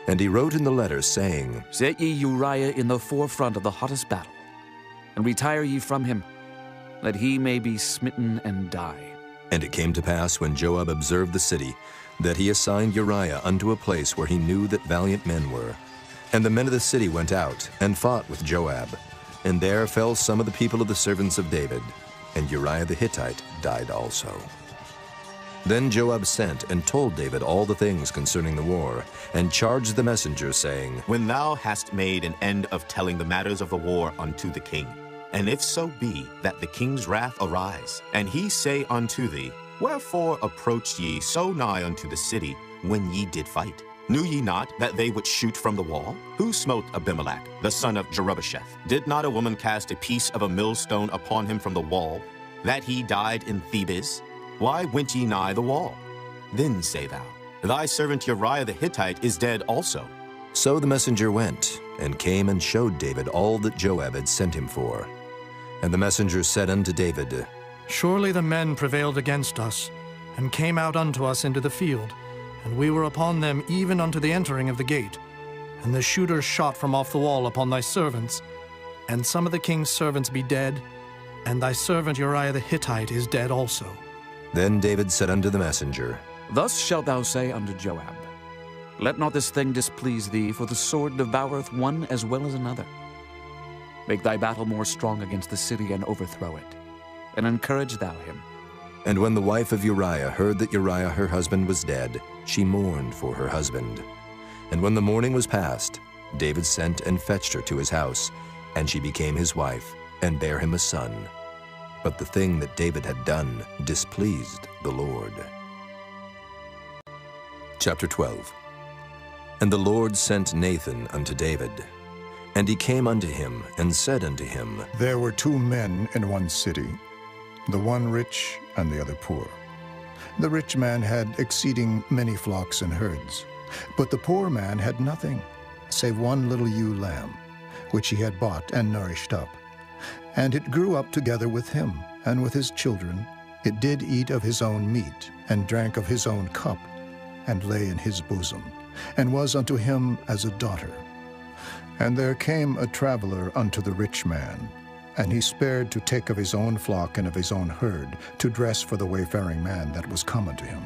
And he wrote in the letter, saying, Set ye Uriah in the forefront of the hottest battle, and retire ye from him, that he may be smitten and die. And it came to pass, when Joab observed the city, that he assigned Uriah unto a place where he knew that valiant men were. And the men of the city went out, and fought with Joab. And there fell some of the people of the servants of David, and Uriah the Hittite died also. Then Joab sent and told David all the things concerning the war, and charged the messenger, saying, When thou hast made an end of telling the matters of the war unto the king, and if so be that the king's wrath arise, and he say unto thee, Wherefore approached ye so nigh unto the city when ye did fight? Knew ye not that they would shoot from the wall? Who smote Abimelech, the son of Jerubbesheth? Did not a woman cast a piece of a millstone upon him from the wall, that he died in Thebes? Why went ye nigh the wall? Then say thou, Thy servant Uriah the Hittite is dead also. So the messenger went, and came and showed David all that Joab had sent him for. And the messenger said unto David, Surely the men prevailed against us, and came out unto us into the field, and we were upon them even unto the entering of the gate. And the shooters shot from off the wall upon thy servants, and some of the king's servants be dead, and thy servant Uriah the Hittite is dead also. Then David said unto the messenger, Thus shalt thou say unto Joab, Let not this thing displease thee, for the sword devoureth one as well as another. Make thy battle more strong against the city, and overthrow it, and encourage thou him. And when the wife of Uriah heard that Uriah her husband was dead, she mourned for her husband. And when the mourning was past, David sent and fetched her to his house, and she became his wife, and bare him a son. But the thing that David had done displeased the Lord. Chapter 12. And the Lord sent Nathan unto David. And he came unto him, and said unto him, There were 2 men in one city, the one rich and the other poor. The rich man had exceeding many flocks and herds, but the poor man had nothing, save one little ewe lamb, which he had bought and nourished up. And it grew up together with him, and with his children. It did eat of his own meat, and drank of his own cup, and lay in his bosom, and was unto him as a daughter. And there came a traveler unto the rich man, and he spared to take of his own flock and of his own herd, to dress for the wayfaring man that was come unto him,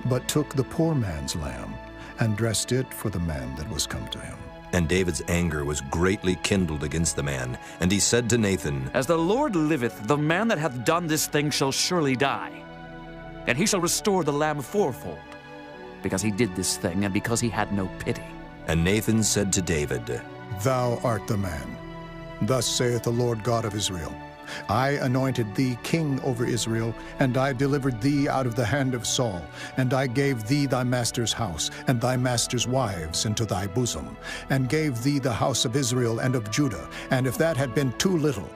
but took the poor man's lamb, and dressed it for the man that was come to him. And David's anger was greatly kindled against the man, and he said to Nathan, As the Lord liveth, the man that hath done this thing shall surely die, and he shall restore the lamb fourfold, because he did this thing, and because he had no pity. And Nathan said to David, Thou art the man. Thus saith the Lord God of Israel, I anointed thee king over Israel, and I delivered thee out of the hand of Saul, and I gave thee thy master's house, and thy master's wives into thy bosom, and gave thee the house of Israel and of Judah. And if that had been too little,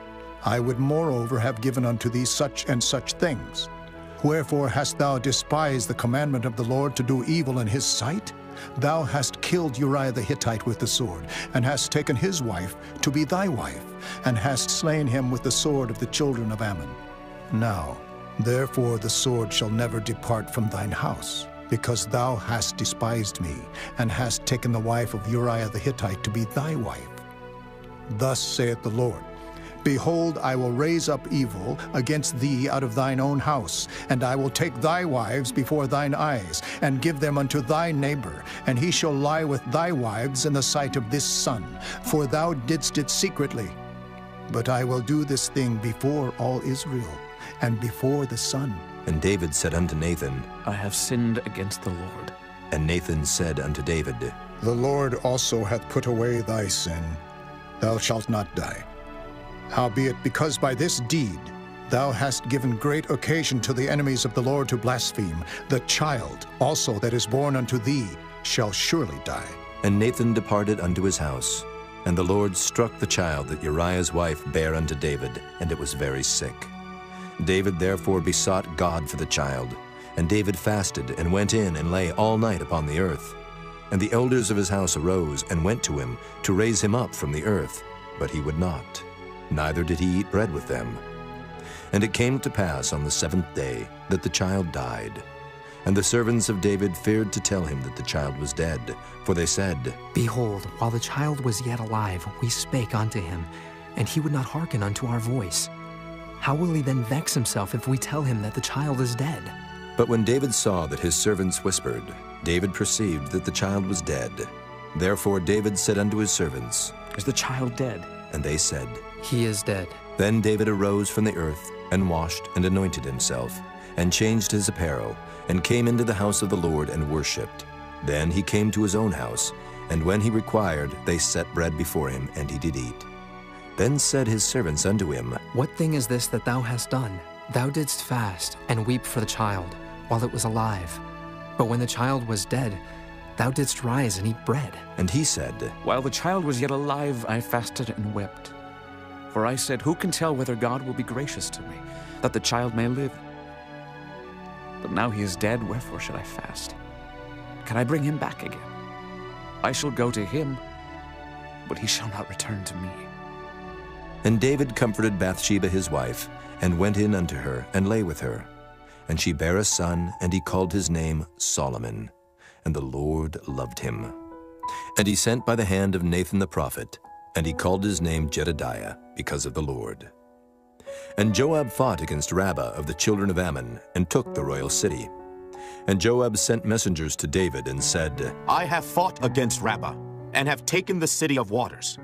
I would moreover have given unto thee such and such things. Wherefore hast thou despised the commandment of the Lord to do evil in his sight? Thou hast killed Uriah the Hittite with the sword, and hast taken his wife to be thy wife, and hast slain him with the sword of the children of Ammon. Now, therefore the sword shall never depart from thine house, because thou hast despised me, and hast taken the wife of Uriah the Hittite to be thy wife. Thus saith the Lord, Behold, I will raise up evil against thee out of thine own house, and I will take thy wives before thine eyes, and give them unto thy neighbor, and he shall lie with thy wives in the sight of this sun, for thou didst it secretly. But I will do this thing before all Israel, and before the sun. And David said unto Nathan, I have sinned against the Lord. And Nathan said unto David, The Lord also hath put away thy sin. Thou shalt not die. Howbeit, because by this deed thou hast given great occasion to the enemies of the Lord to blaspheme, the child also that is born unto thee shall surely die. And Nathan departed unto his house. And the Lord struck the child that Uriah's wife bare unto David, and it was very sick. David therefore besought God for the child. And David fasted, and went in, and lay all night upon the earth. And the elders of his house arose, and went to him, to raise him up from the earth. But he would not, neither did he eat bread with them. And it came to pass on the 7th day that the child died. And the servants of David feared to tell him that the child was dead, for they said, Behold, while the child was yet alive, we spake unto him, and he would not hearken unto our voice. How will he then vex himself if we tell him that the child is dead? But when David saw that his servants whispered, David perceived that the child was dead. Therefore David said unto his servants, Is the child dead? And they said, He is dead. Then David arose from the earth, and washed and anointed himself, and changed his apparel, and came into the house of the Lord and worshipped. Then he came to his own house, and when he required, they set bread before him, and he did eat. Then said his servants unto him, What thing is this that thou hast done? Thou didst fast, and weep for the child, while it was alive. But when the child was dead, thou didst rise and eat bread. And he said, While the child was yet alive, I fasted and wept. For I said, Who can tell whether God will be gracious to me, that the child may live? But now he is dead, wherefore should I fast? Can I bring him back again? I shall go to him, but he shall not return to me. And David comforted Bathsheba his wife, and went in unto her, and lay with her. And she bare a son, and he called his name Solomon. And the Lord loved him. And he sent by the hand of Nathan the prophet, and he called his name Jedediah, because of the Lord. And Joab fought against Rabbah of the children of Ammon, and took the royal city. And Joab sent messengers to David, and said, I have fought against Rabbah, and have taken the city of waters.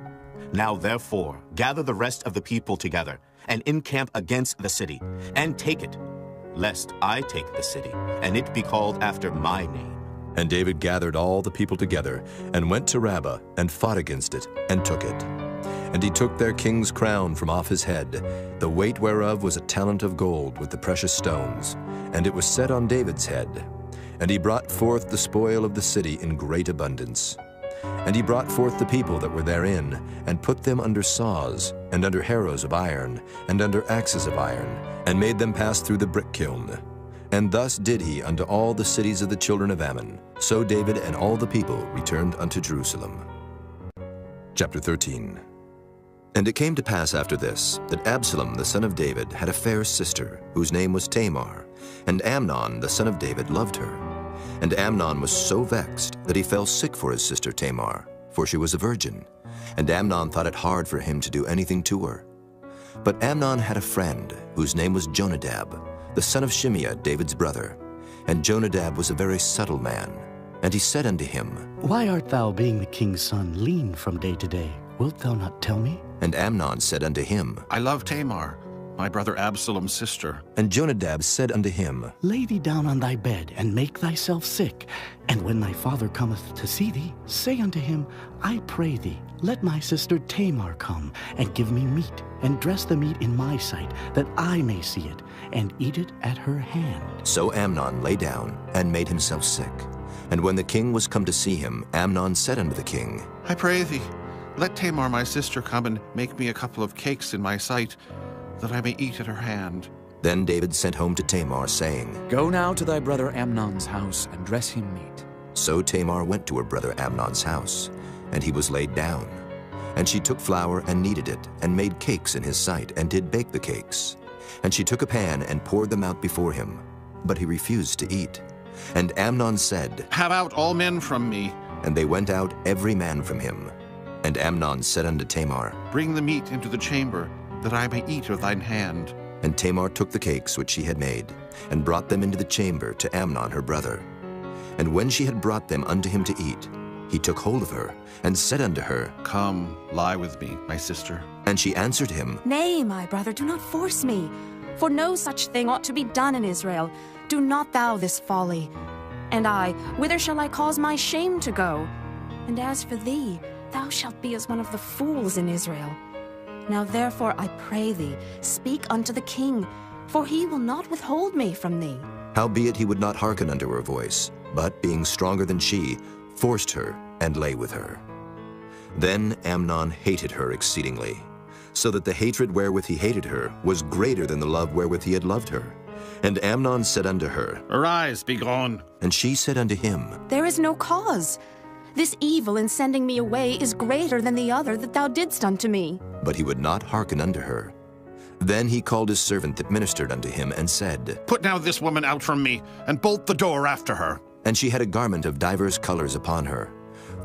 Now therefore gather the rest of the people together, and encamp against the city, and take it, lest I take the city, and it be called after my name. And David gathered all the people together, and went to Rabbah, and fought against it, and took it. And he took their king's crown from off his head, the weight whereof was a talent of gold with the precious stones, and it was set on David's head. And he brought forth the spoil of the city in great abundance. And he brought forth the people that were therein, and put them under saws, and under harrows of iron, and under axes of iron, and made them pass through the brick kiln. And thus did he unto all the cities of the children of Ammon. So David and all the people returned unto Jerusalem. Chapter 13. And it came to pass after this, that Absalom the son of David had a fair sister, whose name was Tamar, and Amnon the son of David loved her. And Amnon was so vexed that he fell sick for his sister Tamar, for she was a virgin. And Amnon thought it hard for him to do anything to her. But Amnon had a friend, whose name was Jonadab, the son of Shimeah, David's brother. And Jonadab was a very subtle man. And he said unto him, Why art thou, being the king's son, lean from day to day? Wilt thou not tell me? And Amnon said unto him, I love Tamar, my brother Absalom's sister. And Jonadab said unto him, Lay thee down on thy bed, and make thyself sick. And when thy father cometh to see thee, say unto him, I pray thee, let my sister Tamar come, and give me meat, and dress the meat in my sight, that I may see it, and eat it at her hand. So Amnon lay down, and made himself sick. And when the king was come to see him, Amnon said unto the king, I pray thee, let Tamar my sister come and make me a couple of cakes in my sight, that I may eat at her hand. Then David sent home to Tamar, saying, Go now to thy brother Amnon's house, and dress him meat. So Tamar went to her brother Amnon's house, and he was laid down. And she took flour and kneaded it, and made cakes in his sight, and did bake the cakes. And she took a pan and poured them out before him, but he refused to eat. And Amnon said, Have out all men from me. And they went out every man from him. And Amnon said unto Tamar, Bring the meat into the chamber, that I may eat of thine hand. And Tamar took the cakes which she had made, and brought them into the chamber to Amnon her brother. And when she had brought them unto him to eat, he took hold of her, and said unto her, Come, lie with me, my sister. And she answered him, Nay, my brother, do not force me, for no such thing ought to be done in Israel. Do not thou this folly. And I, whither shall I cause my shame to go? And as for thee, thou shalt be as one of the fools in Israel. Now therefore I pray thee, speak unto the king, for he will not withhold me from thee. Howbeit he would not hearken unto her voice, but, being stronger than she, forced her, and lay with her. Then Amnon hated her exceedingly, so that the hatred wherewith he hated her was greater than the love wherewith he had loved her. And Amnon said unto her, Arise, be gone. And she said unto him, There is no cause. This evil in sending me away is greater than the other that thou didst unto me. But he would not hearken unto her. Then he called his servant that ministered unto him, and said, Put now this woman out from me, and bolt the door after her. And she had a garment of divers colors upon her,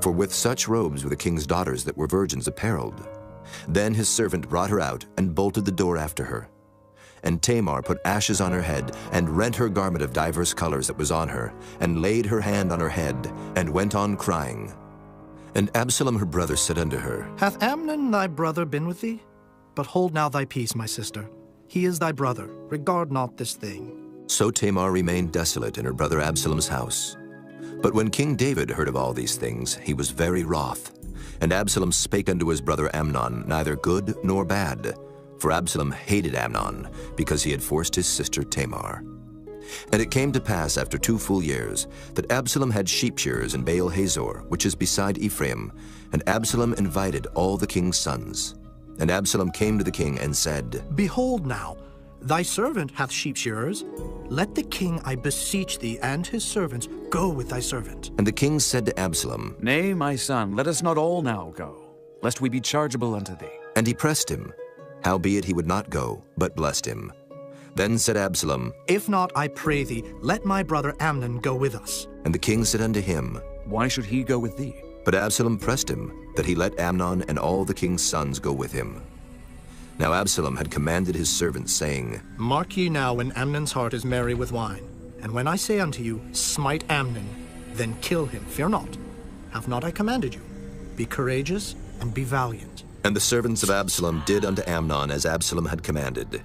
for with such robes were the king's daughters that were virgins apparelled. Then his servant brought her out, and bolted the door after her. And Tamar put ashes on her head, and rent her garment of divers colors that was on her, and laid her hand on her head, and went on crying. And Absalom her brother said unto her, Hath Amnon thy brother been with thee? But hold now thy peace, my sister. He is thy brother. Regard not this thing. So Tamar remained desolate in her brother Absalom's house. But when King David heard of all these things, he was very wroth. And Absalom spake unto his brother Amnon neither good nor bad. For Absalom hated Amnon, because he had forced his sister Tamar. And it came to pass after 2 full years, that Absalom had sheep shearers in Baal Hazor, which is beside Ephraim, and Absalom invited all the king's sons. And Absalom came to the king and said, Behold now, thy servant hath sheep shearers. Let the king, I beseech thee, and his servants go with thy servant. And the king said to Absalom, Nay, my son, let us not all now go, lest we be chargeable unto thee. And he pressed him. Howbeit he would not go, but blessed him. Then said Absalom, If not, I pray thee, let my brother Amnon go with us. And the king said unto him, Why should he go with thee? But Absalom pressed him, that he let Amnon and all the king's sons go with him. Now Absalom had commanded his servants, saying, Mark ye now when Amnon's heart is merry with wine. And when I say unto you, Smite Amnon, then kill him, fear not. Have not I commanded you? Be courageous and be valiant. And the servants of Absalom did unto Amnon as Absalom had commanded.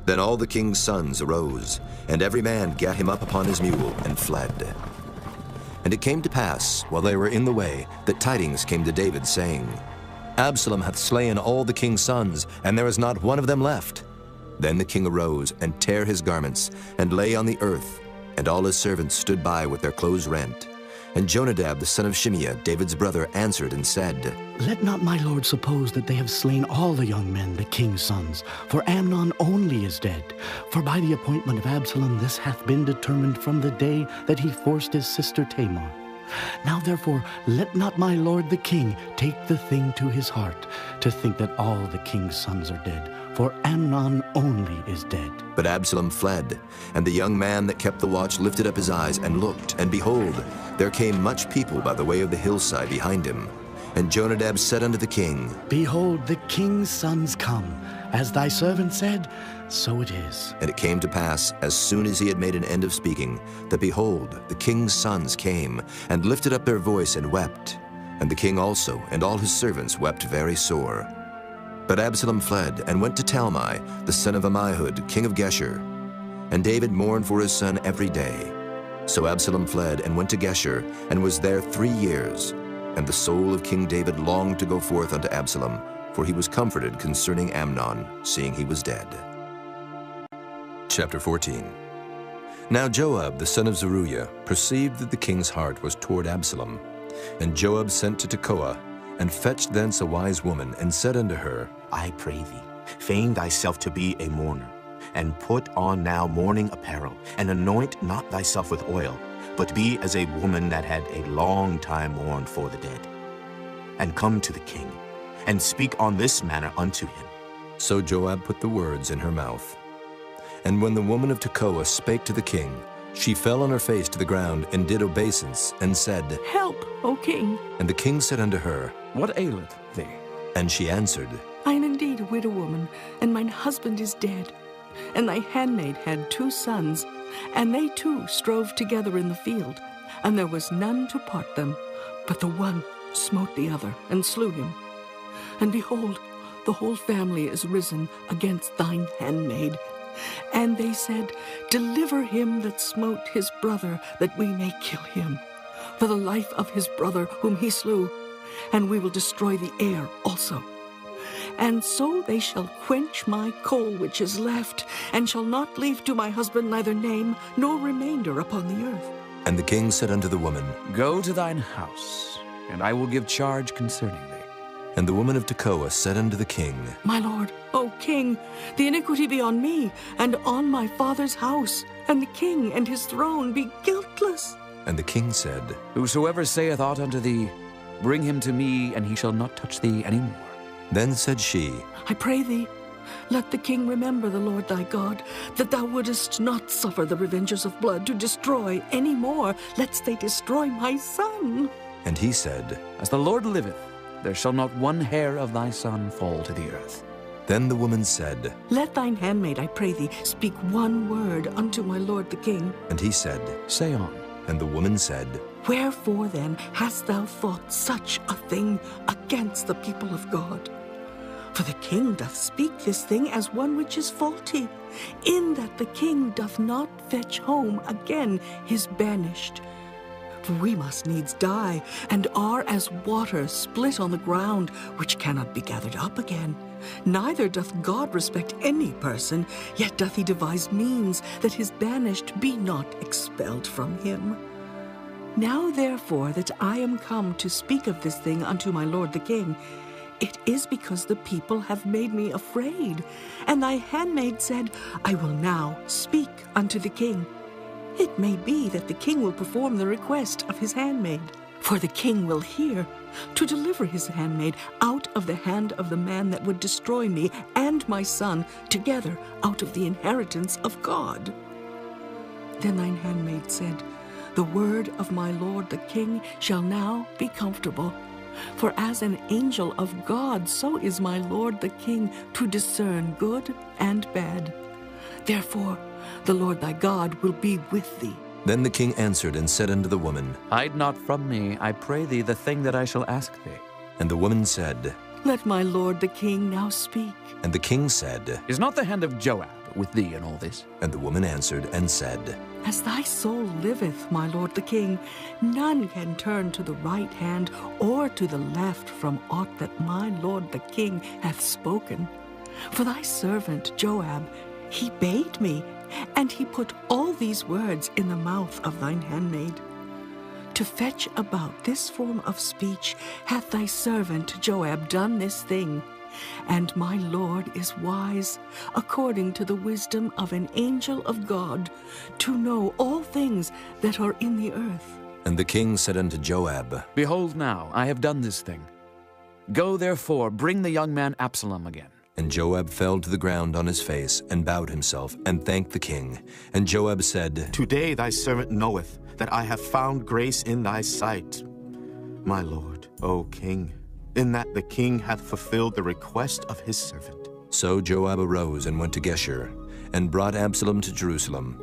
Then all the king's sons arose, and every man gat him up upon his mule, and fled. And it came to pass, while they were in the way, that tidings came to David, saying, Absalom hath slain all the king's sons, and there is not one of them left. Then the king arose, and tare his garments, and lay on the earth, and all his servants stood by with their clothes rent. And Jonadab the son of Shimeah, David's brother, answered and said, Let not my lord suppose that they have slain all the young men, the king's sons, for Amnon only is dead. For by the appointment of Absalom this hath been determined from the day that he forced his sister Tamar. Now therefore let not my lord the king take the thing to his heart, to think that all the king's sons are dead, for Amnon only is dead. But Absalom fled, and the young man that kept the watch lifted up his eyes and looked, and behold, there came much people by the way of the hillside behind him. And Jonadab said unto the king, Behold, the king's sons come. As thy servant said, so it is. And it came to pass, as soon as he had made an end of speaking, that behold, the king's sons came, and lifted up their voice and wept. And the king also, and all his servants, wept very sore. But Absalom fled and went to Talmai, the son of Ammihud, king of Geshur. And David mourned for his son every day. So Absalom fled and went to Geshur, and was there 3 years. And the soul of King David longed to go forth unto Absalom, for he was comforted concerning Amnon, seeing he was dead. Chapter 14. Now Joab, the son of Zeruiah, perceived that the king's heart was toward Absalom. And Joab sent to Tekoa, and fetched thence a wise woman, and said unto her, I pray thee, feign thyself to be a mourner, and put on now mourning apparel, and anoint not thyself with oil, but be as a woman that had a long time mourned for the dead. And come to the king, and speak on this manner unto him. So Joab put the words in her mouth. And when the woman of Tekoa spake to the king, she fell on her face to the ground, and did obeisance, and said, Help, O king. And the king said unto her, What aileth thee? And she answered, I am indeed a widow woman, and mine husband is dead. And thy handmaid had 2 sons, and they too strove together in the field, and there was none to part them. But the one smote the other, and slew him. And behold, the whole family is risen against thine handmaid. And they said, Deliver him that smote his brother, that we may kill him, for the life of his brother whom he slew, and we will destroy the heir also. And so they shall quench my coal which is left, and shall not leave to my husband neither name nor remainder upon the earth. And the king said unto the woman, Go to thine house, and I will give charge concerning thee. And the woman of Tekoa said unto the king, My lord, O king, the iniquity be on me, and on my father's house, and the king and his throne be guiltless. And the king said, Whosoever saith aught unto thee, bring him to me, and he shall not touch thee any more. Then said she, I pray thee, let the king remember the Lord thy God, that thou wouldest not suffer the revengers of blood to destroy any more, lest they destroy my son. And he said, As the Lord liveth, there shall not one hair of thy son fall to the earth. Then the woman said, Let thine handmaid, I pray thee, speak one word unto my lord the king. And he said, Say on. And the woman said, Wherefore then hast thou thought such a thing against the people of God? For the king doth speak this thing as one which is faulty, in that the king doth not fetch home again his banished. For we must needs die, and are as water split on the ground, which cannot be gathered up again. Neither doth God respect any person, yet doth he devise means that his banished be not expelled from him. Now therefore that I am come to speak of this thing unto my lord the king, it is because the people have made me afraid. And thy handmaid said, I will now speak unto the king. It may be that the king will perform the request of his handmaid. For the king will hear, to deliver his handmaid out of the hand of the man that would destroy me and my son together out of the inheritance of God. Then thine handmaid said, The word of my lord the king shall now be comfortable. For as an angel of God, so is my lord the king to discern good and bad. Therefore, the Lord thy God will be with thee. Then the king answered and said unto the woman, Hide not from me, I pray thee, the thing that I shall ask thee. And the woman said, Let my lord the king now speak. And the king said, Is not the hand of Joab with thee in all this? And the woman answered and said, As thy soul liveth, my lord the king, none can turn to the right hand or to the left from aught that my lord the king hath spoken. For thy servant Joab, he bade me, and he put all these words in the mouth of thine handmaid. To fetch about this form of speech hath thy servant Joab done this thing. And my lord is wise, according to the wisdom of an angel of God, to know all things that are in the earth. And the king said unto Joab, Behold now, I have done this thing. Go therefore, bring the young man Absalom again. And Joab fell to the ground on his face, and bowed himself, and thanked the king. And Joab said, Today thy servant knoweth that I have found grace in thy sight, my lord, O king, in that the king hath fulfilled the request of his servant. So Joab arose and went to Geshur, and brought Absalom to Jerusalem.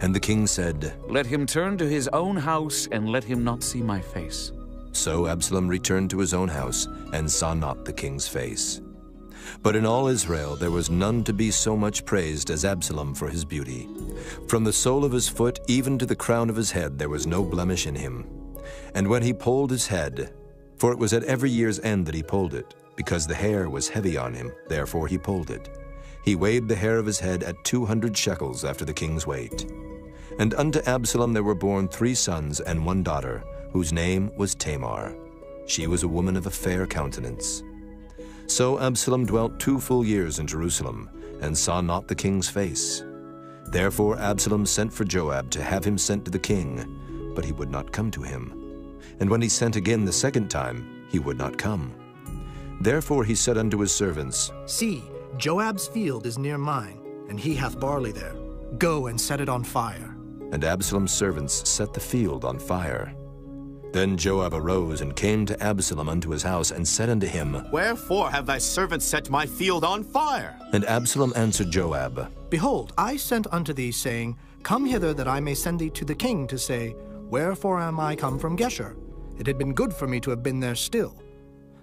And the king said, Let him turn to his own house, and let him not see my face. So Absalom returned to his own house, and saw not the king's face. But in all Israel there was none to be so much praised as Absalom for his beauty. From the sole of his foot even to the crown of his head there was no blemish in him. And when he polled his head, for it was at every year's end that he polled it, because the hair was heavy on him, therefore he polled it. He weighed the hair of his head at 200 shekels after the king's weight. And unto Absalom there were born 3 sons and 1 daughter, whose name was Tamar. She was a woman of a fair countenance. So Absalom dwelt 2 full years in Jerusalem, and saw not the king's face. Therefore Absalom sent for Joab to have him sent to the king, but he would not come to him. And when he sent again the 2nd time, he would not come. Therefore he said unto his servants, See, Joab's field is near mine, and he hath barley there. Go and set it on fire. And Absalom's servants set the field on fire. Then Joab arose and came to Absalom unto his house, and said unto him, Wherefore have thy servants set my field on fire? And Absalom answered Joab, Behold, I sent unto thee, saying, Come hither, that I may send thee to the king, to say, Wherefore am I come from Geshur? It had been good for me to have been there still.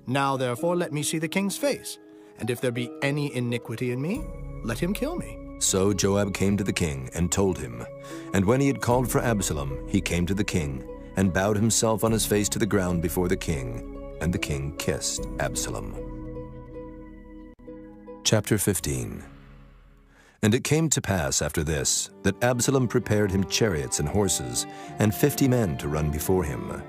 Now therefore let me see the king's face, and if there be any iniquity in me, let him kill me. So Joab came to the king, and told him. And when he had called for Absalom, he came to the king, and bowed himself on his face to the ground before the king, and the king kissed Absalom. Chapter 15. And it came to pass after this, that Absalom prepared him chariots and horses, and 50 men to run before him.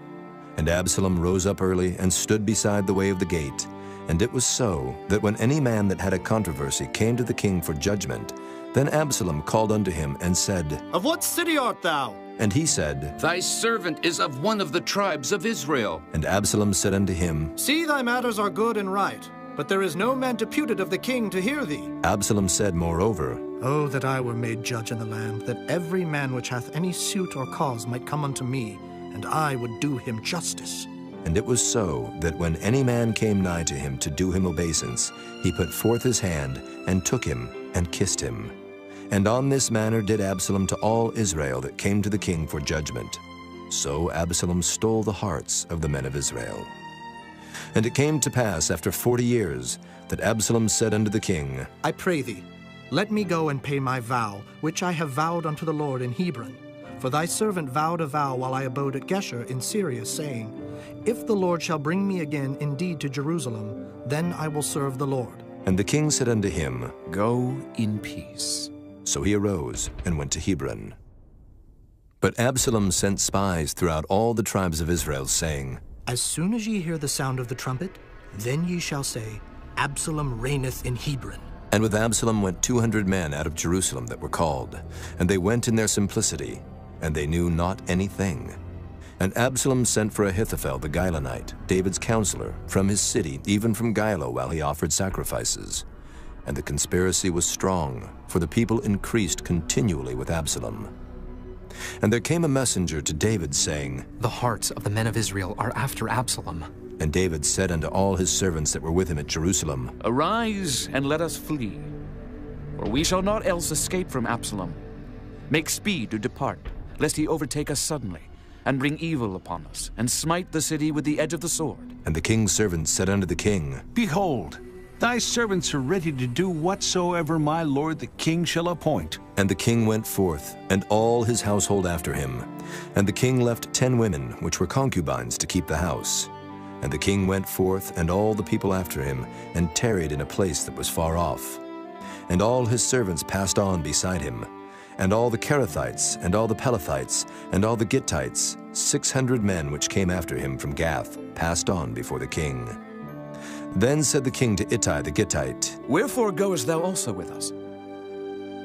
And Absalom rose up early, and stood beside the way of the gate. And it was so, that when any man that had a controversy came to the king for judgment, then Absalom called unto him, and said, Of what city art thou? And he said, Thy servant is of one of the tribes of Israel. And Absalom said unto him, See, thy matters are good and right, but there is no man deputed of the king to hear thee. Absalom said moreover, Oh, that I were made judge in the land, that every man which hath any suit or cause might come unto me, and I would do him justice. And it was so, that when any man came nigh to him to do him obeisance, he put forth his hand, and took him, and kissed him. And on this manner did Absalom to all Israel that came to the king for judgment. So Absalom stole the hearts of the men of Israel. And it came to pass after 40 years, that Absalom said unto the king, I pray thee, let me go and pay my vow, which I have vowed unto the Lord in Hebron. For thy servant vowed a vow while I abode at Geshur in Syria, saying, If the Lord shall bring me again indeed to Jerusalem, then I will serve the Lord. And the king said unto him, Go in peace. So he arose and went to Hebron. But Absalom sent spies throughout all the tribes of Israel, saying, As soon as ye hear the sound of the trumpet, then ye shall say, Absalom reigneth in Hebron. And with Absalom went 200 men out of Jerusalem that were called, and they went in their simplicity, and they knew not anything. And Absalom sent for Ahithophel the Gilonite, David's counselor, from his city, even from Gilo, while he offered sacrifices. And the conspiracy was strong, for the people increased continually with Absalom. And there came a messenger to David, saying, The hearts of the men of Israel are after Absalom. And David said unto all his servants that were with him at Jerusalem, Arise, and let us flee, for we shall not else escape from Absalom. Make speed to depart, lest he overtake us suddenly, and bring evil upon us, and smite the city with the edge of the sword. And the king's servants said unto the king, Behold, thy servants are ready to do whatsoever my lord the king shall appoint. And the king went forth, and all his household after him. And the king left 10 women, which were concubines, to keep the house. And the king went forth, and all the people after him, and tarried in a place that was far off. And all his servants passed on beside him. And all the Kerethites, and all the Pelethites, and all the Gittites, 600 men which came after him from Gath, passed on before the king. Then said the king to Ittai the Gittite, Wherefore goest thou also with us?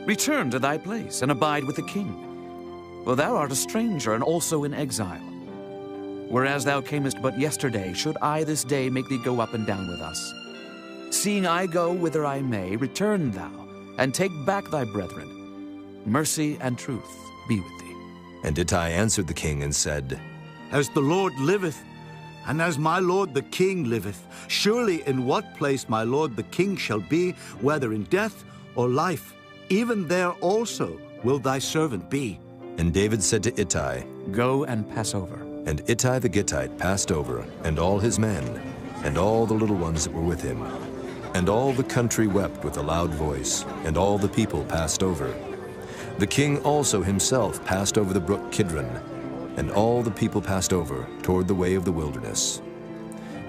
Return to thy place, and abide with the king. For thou art a stranger, and also in exile. Whereas thou camest but yesterday, should I this day make thee go up and down with us? Seeing I go whither I may, return thou, and take back thy brethren. Mercy and truth be with thee. And Ittai answered the king and said, As the Lord liveth, and as my lord the king liveth, surely in what place my lord the king shall be, whether in death or life, even there also will thy servant be. And David said to Ittai, Go and pass over. And Ittai the Gittite passed over, and all his men, and all the little ones that were with him. And all the country wept with a loud voice, and all the people passed over. The king also himself passed over the brook Kidron, and all the people passed over toward the way of the wilderness.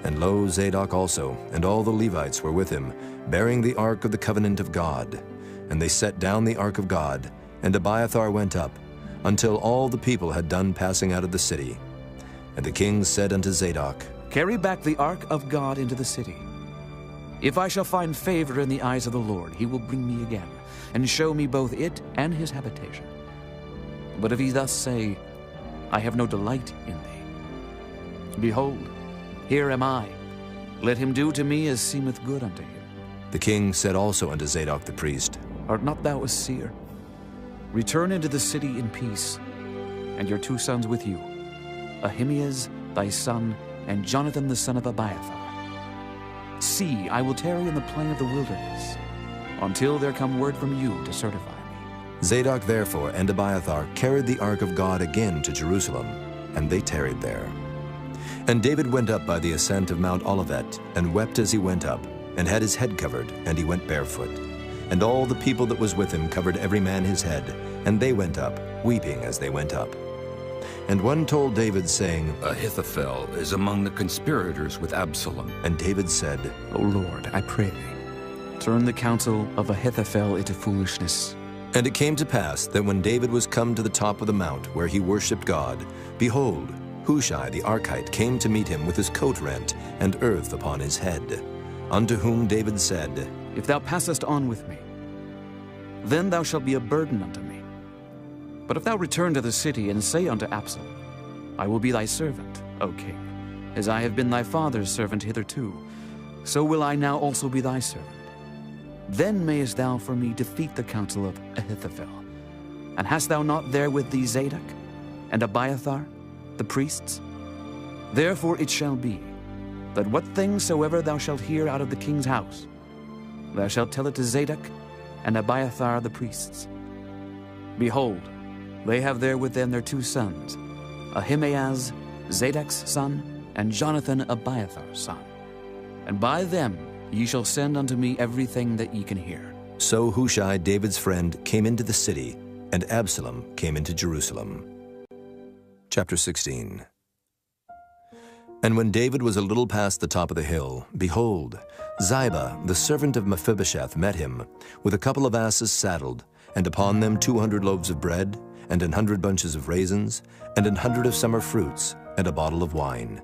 And lo, Zadok also, and all the Levites were with him, bearing the ark of the covenant of God. And they set down the ark of God, and Abiathar went up, until all the people had done passing out of the city. And the king said unto Zadok, Carry back the ark of God into the city. If I shall find favor in the eyes of the Lord, he will bring me again, and show me both it and his habitation. But if he thus say, I have no delight in thee, behold, here am I. Let him do to me as seemeth good unto him. The king said also unto Zadok the priest, Art not thou a seer? Return into the city in peace, and your 2 sons with you, Ahimaaz thy son, and Jonathan the son of Abiathar. See, I will tarry in the plain of the wilderness, until there come word from you to certify me. Zadok therefore and Abiathar carried the ark of God again to Jerusalem, and they tarried there. And David went up by the ascent of Mount Olivet, and wept as he went up, and had his head covered, and he went barefoot. And all the people that was with him covered every man his head, and they went up, weeping as they went up. And one told David, saying, Ahithophel is among the conspirators with Absalom. And David said, O Lord, I pray thee, turn the counsel of Ahithophel into foolishness. And it came to pass that when David was come to the top of the mount where he worshipped God, behold, Hushai the Archite came to meet him with his coat rent and earth upon his head. Unto whom David said, If thou passest on with me, then thou shalt be a burden unto me. But if thou return to the city and say unto Absalom, I will be thy servant, O king, as I have been thy father's servant hitherto, so will I now also be thy servant. Then mayest thou for me defeat the counsel of Ahithophel. And hast thou not there with thee Zadok and Abiathar, the priests? Therefore it shall be, that what things soever thou shalt hear out of the king's house, thou shalt tell it to Zadok and Abiathar the priests. Behold, they have there with them their 2 sons, Ahimaaz, Zadok's son, and Jonathan, Abiathar's son. And by them ye shall send unto me everything that ye can hear. So Hushai, David's friend, came into the city, and Absalom came into Jerusalem. Chapter 16. And when David was a little past the top of the hill, behold, Ziba, the servant of Mephibosheth, met him, with a couple of asses saddled, and upon them 200 loaves of bread, and 100 bunches of raisins, and 100 of summer fruits, and a bottle of wine.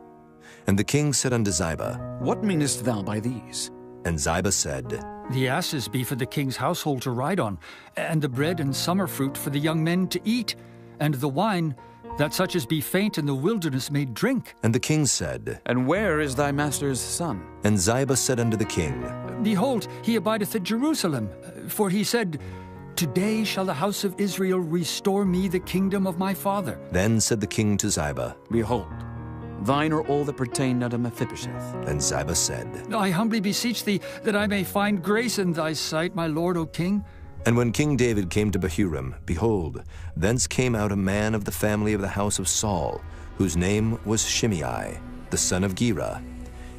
And the king said unto Ziba, What meanest thou by these? And Ziba said, The asses be for the king's household to ride on, and the bread and summer fruit for the young men to eat, and the wine, that such as be faint in the wilderness may drink. And the king said, And where is thy master's son? And Ziba said unto the king, Behold, he abideth at Jerusalem, for he said, Today shall the house of Israel restore me the kingdom of my father. Then said the king to Ziba, Behold, thine are all that pertain unto Mephibosheth. And Ziba said, I humbly beseech thee that I may find grace in thy sight, my lord, O king. And when King David came to Bahurim, behold, thence came out a man of the family of the house of Saul, whose name was Shimei, the son of Gera.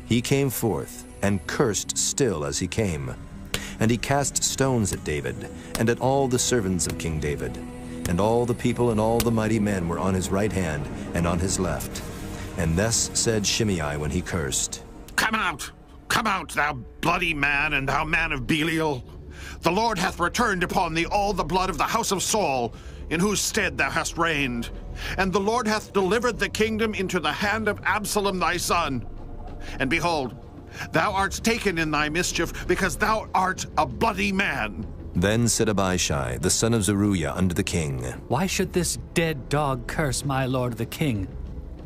He came forth, and cursed still as he came. And he cast stones at David, and at all the servants of King David. And all the people and all the mighty men were on his right hand and on his left. And thus said Shimei when he cursed, Come out, thou bloody man, and thou man of Belial. The Lord hath returned upon thee all the blood of the house of Saul, in whose stead thou hast reigned. And the Lord hath delivered the kingdom into the hand of Absalom thy son. And behold, thou art taken in thy mischief, because thou art a bloody man. Then said Abishai, the son of Zeruiah, unto the king, Why should this dead dog curse my lord the king?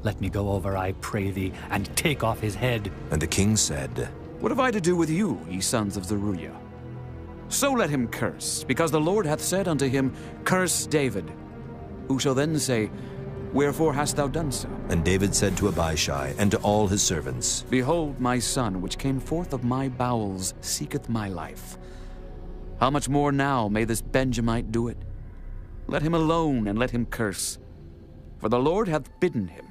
Let me go over, I pray thee, and take off his head. And the king said, What have I to do with you, ye sons of Zeruiah? So let him curse, because the Lord hath said unto him, Curse David. Who shall then say, Wherefore hast thou done so? And David said to Abishai and to all his servants, Behold, my son, which came forth of my bowels, seeketh my life. How much more now may this Benjamite do it? Let him alone, and let him curse. For the Lord hath bidden him.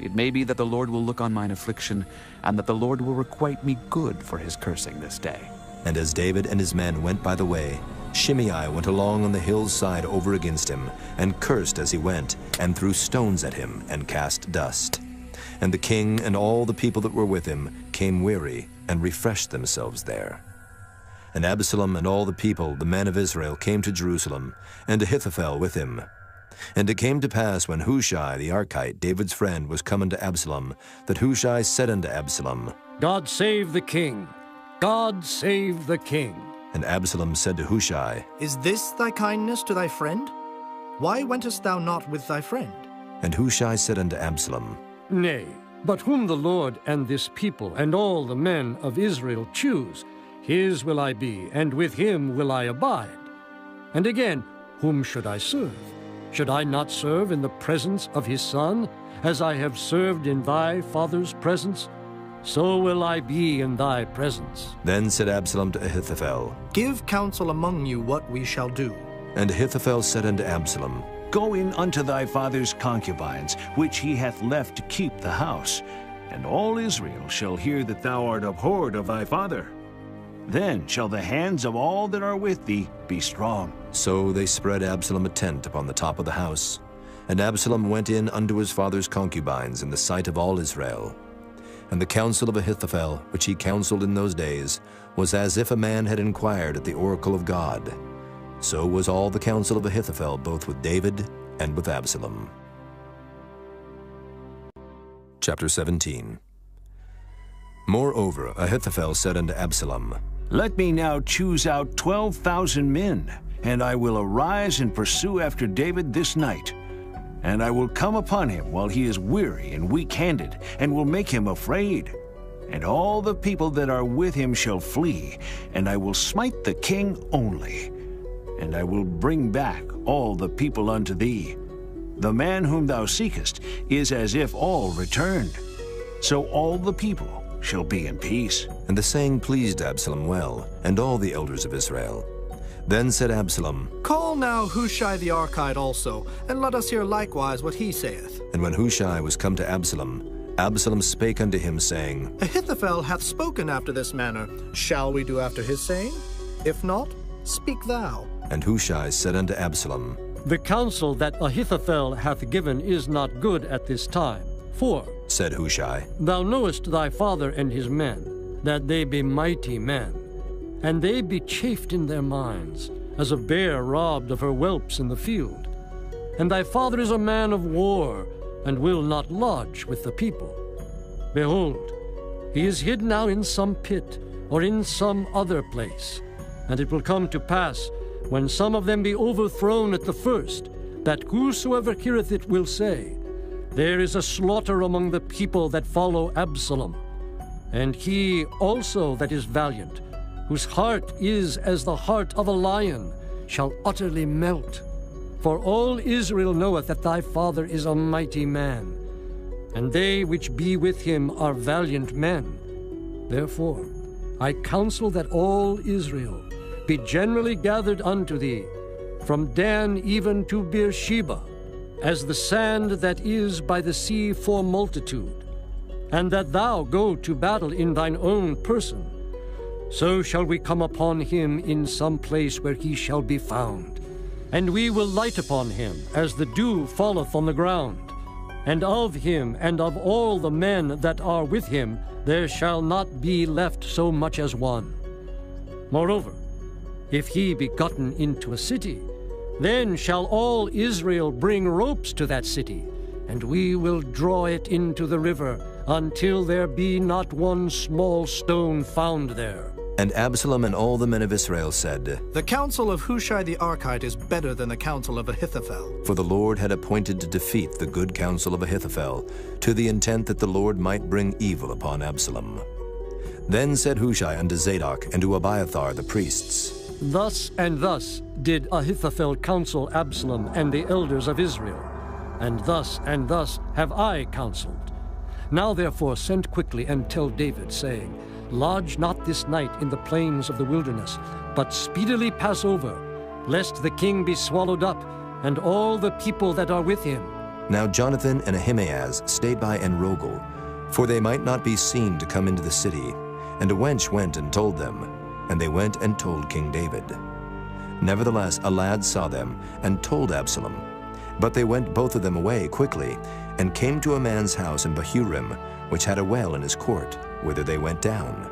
it may be that the Lord will look on mine affliction, and that the Lord will requite me good for his cursing this day. And as David and his men went by the way, Shimei went along on the hill's side over against him, and cursed as he went, and threw stones at him, and cast dust. And the king and all the people that were with him came weary, and refreshed themselves there. And Absalom and all the people, the men of Israel, came to Jerusalem, and Ahithophel with him. And it came to pass, when Hushai the Archite, David's friend, was come unto Absalom, that Hushai said unto Absalom, God save the king! God save the king! And Absalom said to Hushai, Is this thy kindness to thy friend? Why wentest thou not with thy friend? And Hushai said unto Absalom, Nay, but whom the Lord and this people and all the men of Israel choose, his will I be, and with him will I abide. And again, whom should I serve? Should I not serve in the presence of his son, as I have served in thy father's presence? So will I be in thy presence. Then said Absalom to Ahithophel, Give counsel among you what we shall do. And Ahithophel said unto Absalom, Go in unto thy father's concubines, which he hath left to keep the house, and all Israel shall hear that thou art abhorred of thy father. Then shall the hands of all that are with thee be strong. So they spread Absalom a tent upon the top of the house. And Absalom went in unto his father's concubines in the sight of all Israel. And the counsel of Ahithophel, which he counseled in those days, was as if a man had inquired at the oracle of God. So was all the counsel of Ahithophel, both with David and with Absalom. Chapter 17. Moreover, Ahithophel said unto Absalom, Let me now choose out 12,000 men, and I will arise and pursue after David this night. And I will come upon him while he is weary and weak-handed, and will make him afraid. And all the people that are with him shall flee, and I will smite the king only. And I will bring back all the people unto thee. The man whom thou seekest is as if all returned. So all the people shall be in peace. And the saying pleased Absalom well, and all the elders of Israel. Then said Absalom, Call now Hushai the Archite also, and let us hear likewise what he saith. And when Hushai was come to Absalom, Absalom spake unto him, saying, Ahithophel hath spoken after this manner. Shall we do after his saying? If not, speak thou. And Hushai said unto Absalom, The counsel that Ahithophel hath given is not good at this time. For, said Hushai, Thou knowest thy father and his men, that they be mighty men, and they be chafed in their minds, as a bear robbed of her whelps in the field. And thy father is a man of war, and will not lodge with the people. Behold, he is hid now in some pit, or in some other place. And it will come to pass, when some of them be overthrown at the first, that whosoever heareth it will say, There is a slaughter among the people that follow Absalom. And he also that is valiant, whose heart is as the heart of a lion, shall utterly melt. For all Israel knoweth that thy father is a mighty man, and they which be with him are valiant men. Therefore I counsel that all Israel be generally gathered unto thee, from Dan even to Beersheba, as the sand that is by the sea for multitude, and that thou go to battle in thine own person. So shall we come upon him in some place where he shall be found. And we will light upon him as the dew falleth on the ground. And of him and of all the men that are with him there shall not be left so much as one. Moreover, if he be gotten into a city, then shall all Israel bring ropes to that city, and we will draw it into the river until there be not one small stone found there. And Absalom and all the men of Israel said, The counsel of Hushai the Archite is better than the counsel of Ahithophel. For the Lord had appointed to defeat the good counsel of Ahithophel, to the intent that the Lord might bring evil upon Absalom. Then said Hushai unto Zadok and to Abiathar the priests, Thus and thus did Ahithophel counsel Absalom and the elders of Israel, and thus have I counseled. Now therefore send quickly and tell David, saying, Lodge not this night in the plains of the wilderness, but speedily pass over, lest the king be swallowed up, and all the people that are with him. Now Jonathan and Ahimaaz stayed by Enrogel, for they might not be seen to come into the city. And a wench went and told them, and they went and told King David. Nevertheless, a lad saw them and told Absalom. But they went both of them away quickly, and came to a man's house in Bahurim, which had a well in his court, whither they went down.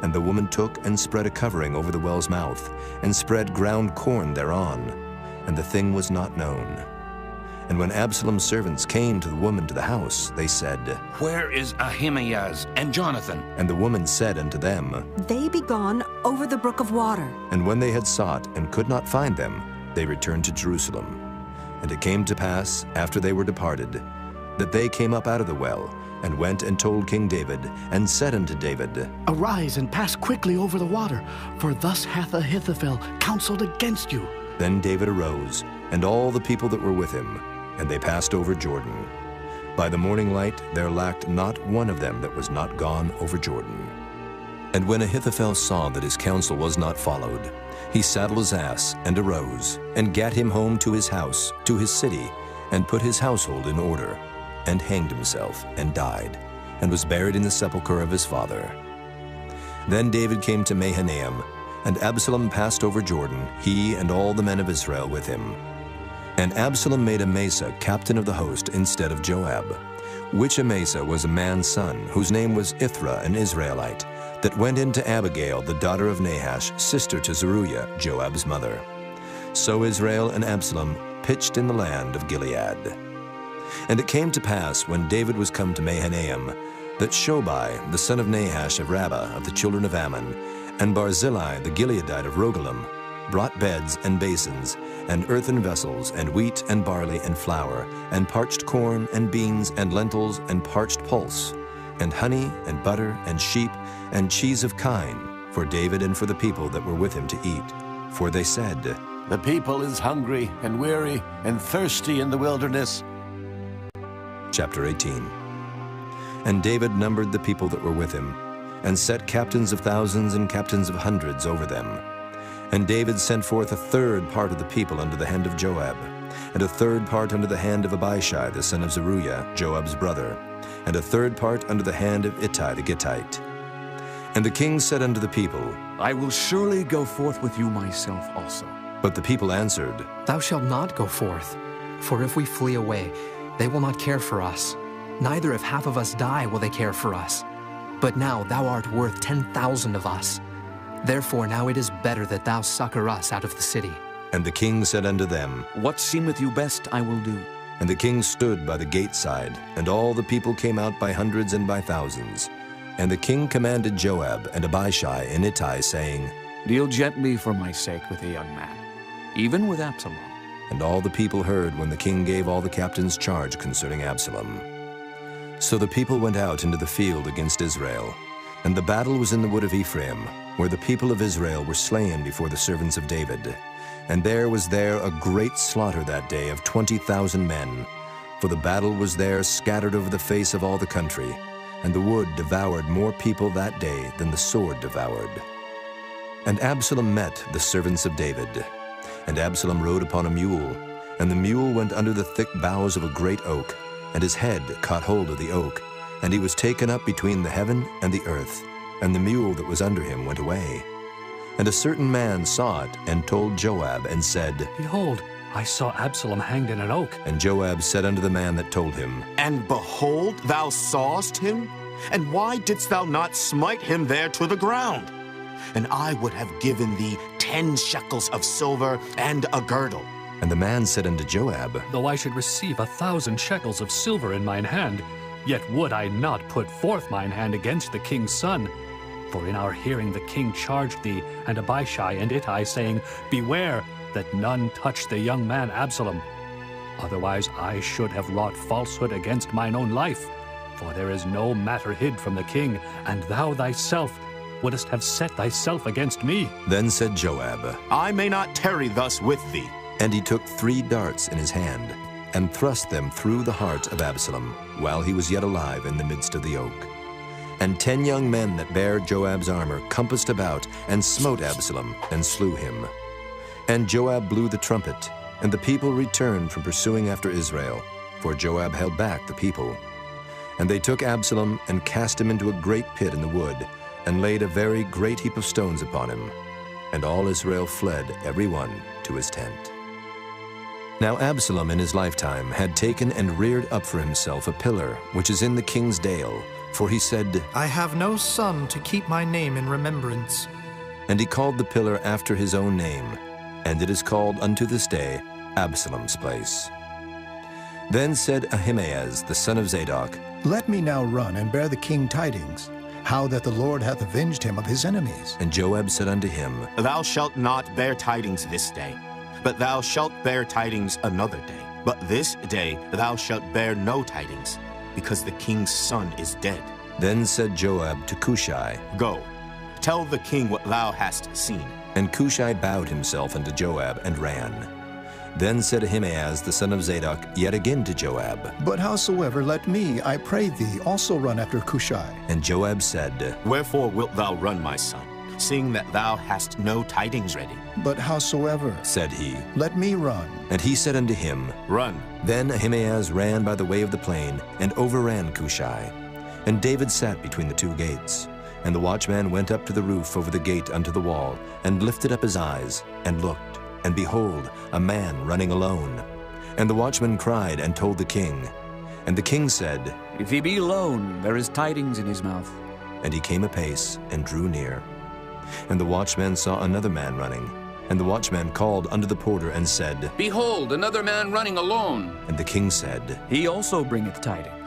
And the woman took and spread a covering over the well's mouth, and spread ground corn thereon, and the thing was not known. And when Absalom's servants came to the woman to the house, they said, Where is Ahimaaz and Jonathan? And the woman said unto them, They be gone over the brook of water. And when they had sought and could not find them, they returned to Jerusalem. And it came to pass, after they were departed, that they came up out of the well, and went and told King David, and said unto David, Arise and pass quickly over the water, for thus hath Ahithophel counseled against you. Then David arose, and all the people that were with him, and they passed over Jordan. By the morning light there lacked not one of them that was not gone over Jordan. And when Ahithophel saw that his counsel was not followed, he saddled his ass, and arose, and gat him home to his house, to his city, and put his household in order, and hanged himself, and died, and was buried in the sepulchre of his father. Then David came to Mahanaim, and Absalom passed over Jordan, he and all the men of Israel with him. And Absalom made Amasa captain of the host instead of Joab, which Amasa was a man's son, whose name was Ithra, an Israelite, that went in to Abigail, the daughter of Nahash, sister to Zeruiah, Joab's mother. So Israel and Absalom pitched in the land of Gilead. And it came to pass, when David was come to Mahanaim, that Shobai, the son of Nahash of Rabbah of the children of Ammon, and Barzillai the Gileadite of Rogelim, brought beds and basins, and earthen vessels, and wheat and barley and flour, and parched corn and beans and lentils and parched pulse, and honey and butter and sheep and cheese of kine, for David and for the people that were with him to eat. For they said, The people is hungry and weary and thirsty in the wilderness. Chapter 18. And David numbered the people that were with him, and set captains of thousands and captains of hundreds over them. And David sent forth a third part of the people under the hand of Joab, and a third part under the hand of Abishai the son of Zeruiah, Joab's brother, and a third part under the hand of Ittai the Gittite. And the king said unto the people, I will surely go forth with you myself also. But the people answered, Thou shalt not go forth, for if we flee away, they will not care for us. Neither if half of us die will they care for us. But now thou art worth 10,000 of us. Therefore now it is better that thou succor us out of the city. And the king said unto them, What seemeth you best I will do. And the king stood by the gate side, and all the people came out by hundreds and by thousands. And the king commanded Joab and Abishai and Ittai, saying, Deal gently for my sake with a young man, even with Absalom. And all the people heard when the king gave all the captains charge concerning Absalom. So the people went out into the field against Israel. And the battle was in the wood of Ephraim, where the people of Israel were slain before the servants of David. And there was a great slaughter that day of 20,000 men. For the battle was there scattered over the face of all the country, and the wood devoured more people that day than the sword devoured. And Absalom met the servants of David. And Absalom rode upon a mule, and the mule went under the thick boughs of a great oak, and his head caught hold of the oak, and he was taken up between the heaven and the earth, and the mule that was under him went away. And a certain man saw it, and told Joab, and said, Behold, I saw Absalom hanged in an oak. And Joab said unto the man that told him, And behold, thou sawest him? And why didst thou not smite him there to the ground? And I would have given thee 10 shekels of silver and a girdle. And the man said unto Joab, Though I should receive 1,000 shekels of silver in mine hand, yet would I not put forth mine hand against the king's son. For in our hearing the king charged thee, and Abishai and Ittai, saying, Beware that none touch the young man Absalom. Otherwise I should have wrought falsehood against mine own life. For there is no matter hid from the king, and thou thyself wouldest have set thyself against me. Then said Joab, I may not tarry thus with thee. And he took 3 darts in his hand, and thrust them through the heart of Absalom, while he was yet alive in the midst of the oak. And 10 young men that bare Joab's armor compassed about, and smote Absalom, and slew him. And Joab blew the trumpet, and the people returned from pursuing after Israel, for Joab held back the people. And they took Absalom and cast him into a great pit in the wood, and laid a very great heap of stones upon him. And all Israel fled, every one to his tent. Now Absalom in his lifetime had taken and reared up for himself a pillar, which is in the king's dale, for he said, I have no son to keep my name in remembrance. And he called the pillar after his own name, and it is called unto this day Absalom's place. Then said Ahimaaz the son of Zadok, Let me now run and bear the king tidings, how that the Lord hath avenged him of his enemies. And Joab said unto him, Thou shalt not bear tidings this day, but thou shalt bear tidings another day. But this day thou shalt bear no tidings, because the king's son is dead. Then said Joab to Cushai, Go, tell the king what thou hast seen. And Cushai bowed himself unto Joab and ran. Then said Ahimaaz the son of Zadok yet again to Joab, But howsoever, let me, I pray thee, also run after Cushai. And Joab said, Wherefore wilt thou run, my son, seeing that thou hast no tidings ready? But howsoever, said he, let me run. And he said unto him, Run. Then Ahimaaz ran by the way of the plain, and overran Cushai. And David sat between the two gates. And the watchman went up to the roof over the gate unto the wall, and lifted up his eyes, and looked. And behold, a man running alone. And the watchman cried and told the king. And the king said, If he be alone, there is tidings in his mouth. And he came apace, and drew near. And the watchman saw another man running. And the watchman called unto the porter, and said, Behold, another man running alone. And the king said, He also bringeth tidings.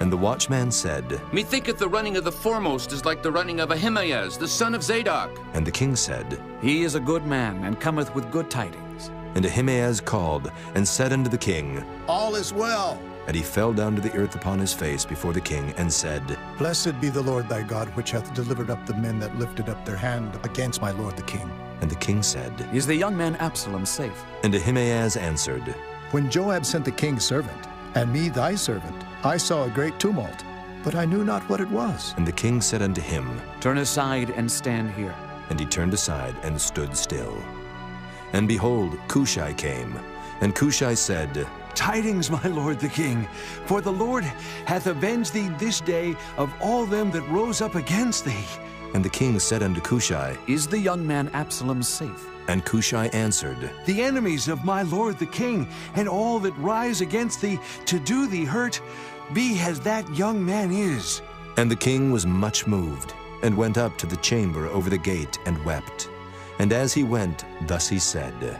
And the watchman said, Methinketh the running of the foremost is like the running of Ahimaaz, the son of Zadok. And the king said, He is a good man, and cometh with good tidings. And Ahimaaz called, and said unto the king, All is well. And he fell down to the earth upon his face before the king, and said, Blessed be the Lord thy God, which hath delivered up the men that lifted up their hand against my lord the king. And the king said, Is the young man Absalom safe? And Ahimaaz answered, When Joab sent the king's servant, and me thy servant, I saw a great tumult, but I knew not what it was. And the king said unto him, Turn aside and stand here. And he turned aside and stood still. And behold, Cushai came. And Cushai said, Tidings, my lord the king, for the Lord hath avenged thee this day of all them that rose up against thee. And the king said unto Cushai, Is the young man Absalom safe? And Cushai answered, The enemies of my lord the king, and all that rise against thee to do thee hurt, be as that young man is. And the king was much moved, and went up to the chamber over the gate, and wept. And as he went, thus he said,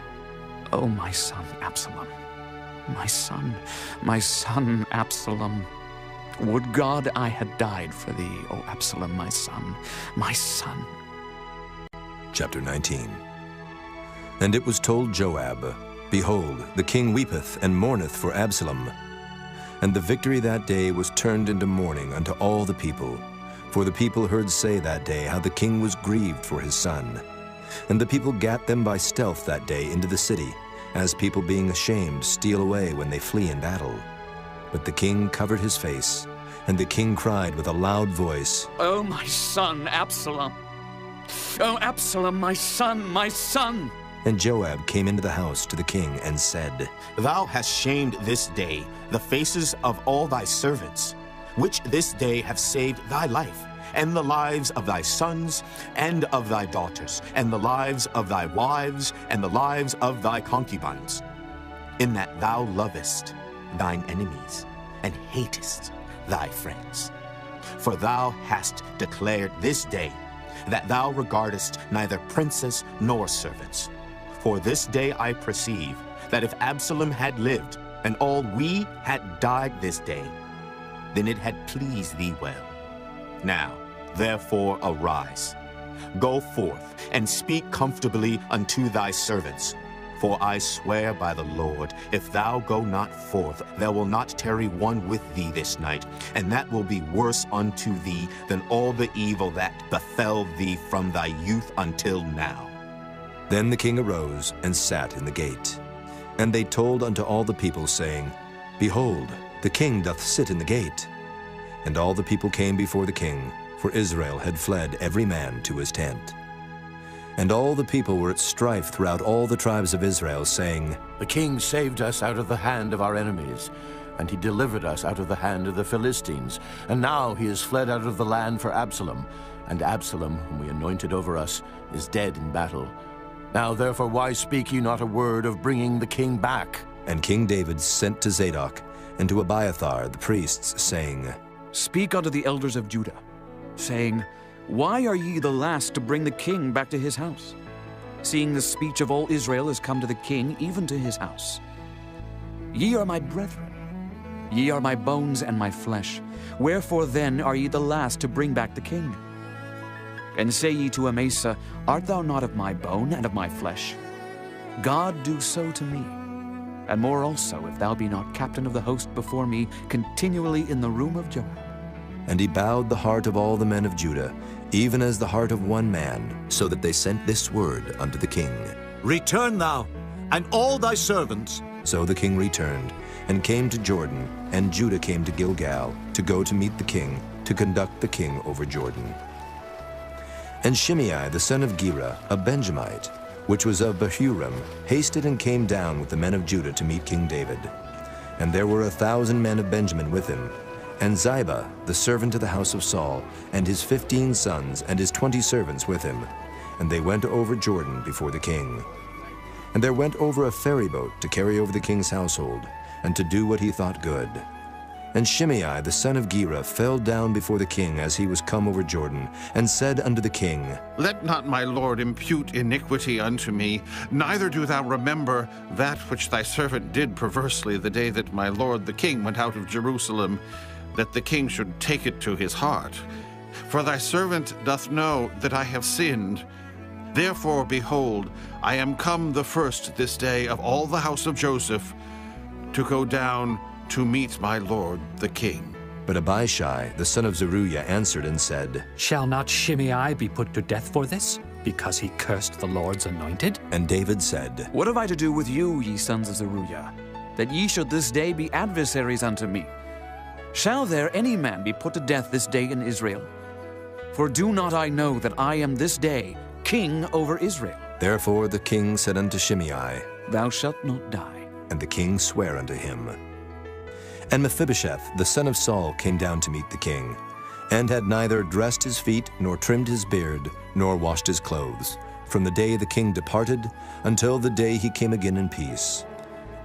O my son Absalom, my son Absalom. Would God I had died for thee, O Absalom, my son, my son. Chapter 19. And it was told Joab, Behold, the king weepeth and mourneth for Absalom. And the victory that day was turned into mourning unto all the people. For the people heard say that day how the king was grieved for his son. And the people gat them by stealth that day into the city, as people being ashamed steal away when they flee in battle. But the king covered his face, and the king cried with a loud voice, O my son Absalom! O Absalom, my son, my son! And Joab came into the house to the king and said, Thou hast shamed this day the faces of all thy servants, which this day have saved thy life, and the lives of thy sons, and of thy daughters, and the lives of thy wives, and the lives of thy concubines, in that thou lovest thine enemies, and hatest thy friends. For thou hast declared this day that thou regardest neither princes nor servants. For this day I perceive that if Absalom had lived, and all we had died this day, then it had pleased thee well. Now, therefore, arise, go forth, and speak comfortably unto thy servants. For I swear by the Lord, if thou go not forth, there will not tarry one with thee this night, and that will be worse unto thee than all the evil that befell thee from thy youth until now. Then the king arose and sat in the gate. And they told unto all the people, saying, Behold, the king doth sit in the gate. And all the people came before the king, for Israel had fled every man to his tent. And all the people were at strife throughout all the tribes of Israel, saying, The king saved us out of the hand of our enemies, and he delivered us out of the hand of the Philistines. And now he is fled out of the land for Absalom, and Absalom, whom we anointed over us, is dead in battle. Now therefore why speak ye not a word of bringing the king back? And King David sent to Zadok and to Abiathar the priests, saying, Speak unto the elders of Judah, saying, Why are ye the last to bring the king back to his house, seeing the speech of all Israel is come to the king, even to his house? Ye are my brethren, ye are my bones and my flesh. Wherefore then are ye the last to bring back the king? And say ye to Amasa, Art thou not of my bone and of my flesh? God do so to me, and more also, if thou be not captain of the host before me continually in the room of Joab. And he bowed the heart of all the men of Judah, even as the heart of one man, so that they sent this word unto the king. Return thou, and all thy servants. So the king returned, and came to Jordan, and Judah came to Gilgal, to go to meet the king, to conduct the king over Jordan. And Shimei the son of Gera, a Benjamite, which was of Bahurim, hasted and came down with the men of Judah to meet King David. And there were 1,000 men of Benjamin with him, and Ziba, the servant of the house of Saul, and his 15 sons, and his 20 servants with him. And they went over Jordan before the king. And there went over a ferry boat to carry over the king's household, and to do what he thought good. And Shimei the son of Gera fell down before the king as he was come over Jordan, and said unto the king, Let not my lord impute iniquity unto me, neither do thou remember that which thy servant did perversely the day that my lord the king went out of Jerusalem, that the king should take it to his heart. For thy servant doth know that I have sinned. Therefore, behold, I am come the first this day of all the house of Joseph to go down to meet my lord the king. But Abishai the son of Zeruiah answered and said, Shall not Shimei be put to death for this, because he cursed the Lord's anointed? And David said, What have I to do with you, ye sons of Zeruiah, that ye should this day be adversaries unto me? Shall there any man be put to death this day in Israel? For do not I know that I am this day king over Israel? Therefore the king said unto Shimei, Thou shalt not die. And the king sware unto him. And Mephibosheth the son of Saul came down to meet the king, and had neither dressed his feet, nor trimmed his beard, nor washed his clothes, from the day the king departed until the day he came again in peace.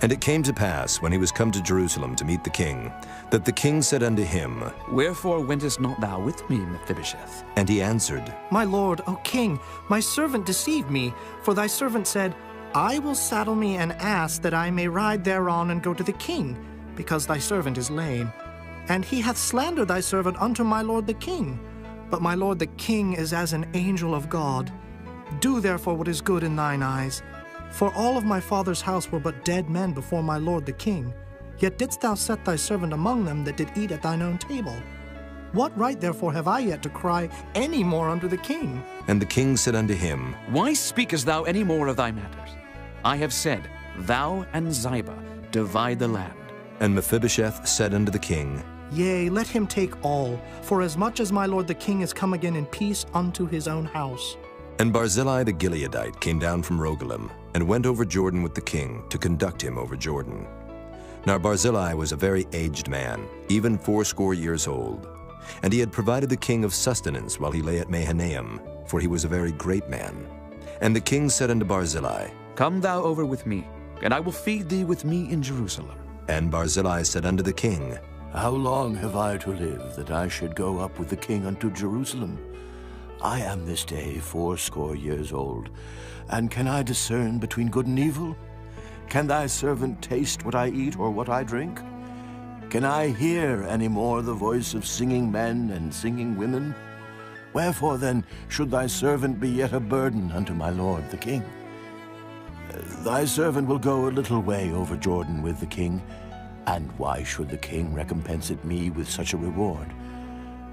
And it came to pass, when he was come to Jerusalem to meet the king, that the king said unto him, Wherefore wentest not thou with me, Mephibosheth? And he answered, My lord, O king, my servant deceived me, for thy servant said, I will saddle me an ass that I may ride thereon and go to the king, because thy servant is lame. And he hath slandered thy servant unto my lord the king. But my lord the king is as an angel of God. Do therefore what is good in thine eyes. For all of my father's house were but dead men before my lord the king. Yet didst thou set thy servant among them that did eat at thine own table. What right therefore have I yet to cry any more unto the king? And the king said unto him, Why speakest thou any more of thy matters? I have said, Thou and Ziba divide the land. And Mephibosheth said unto the king, Yea, let him take all, for as much as my lord the king is come again in peace unto his own house. And Barzillai the Gileadite came down from Rogelim, and went over Jordan with the king, to conduct him over Jordan. Now Barzillai was a very aged man, even 80 years old. And he had provided the king of sustenance while he lay at Mahanaim, for he was a very great man. And the king said unto Barzillai, Come thou over with me, and I will feed thee with me in Jerusalem. And Barzillai said unto the king, How long have I to live, that I should go up with the king unto Jerusalem? I am this day 80 years old, and can I discern between good and evil? Can thy servant taste what I eat or what I drink? Can I hear any more the voice of singing men and singing women? Wherefore then should thy servant be yet a burden unto my lord the king? Thy servant will go a little way over Jordan with the king, and why should the king recompense it me with such a reward?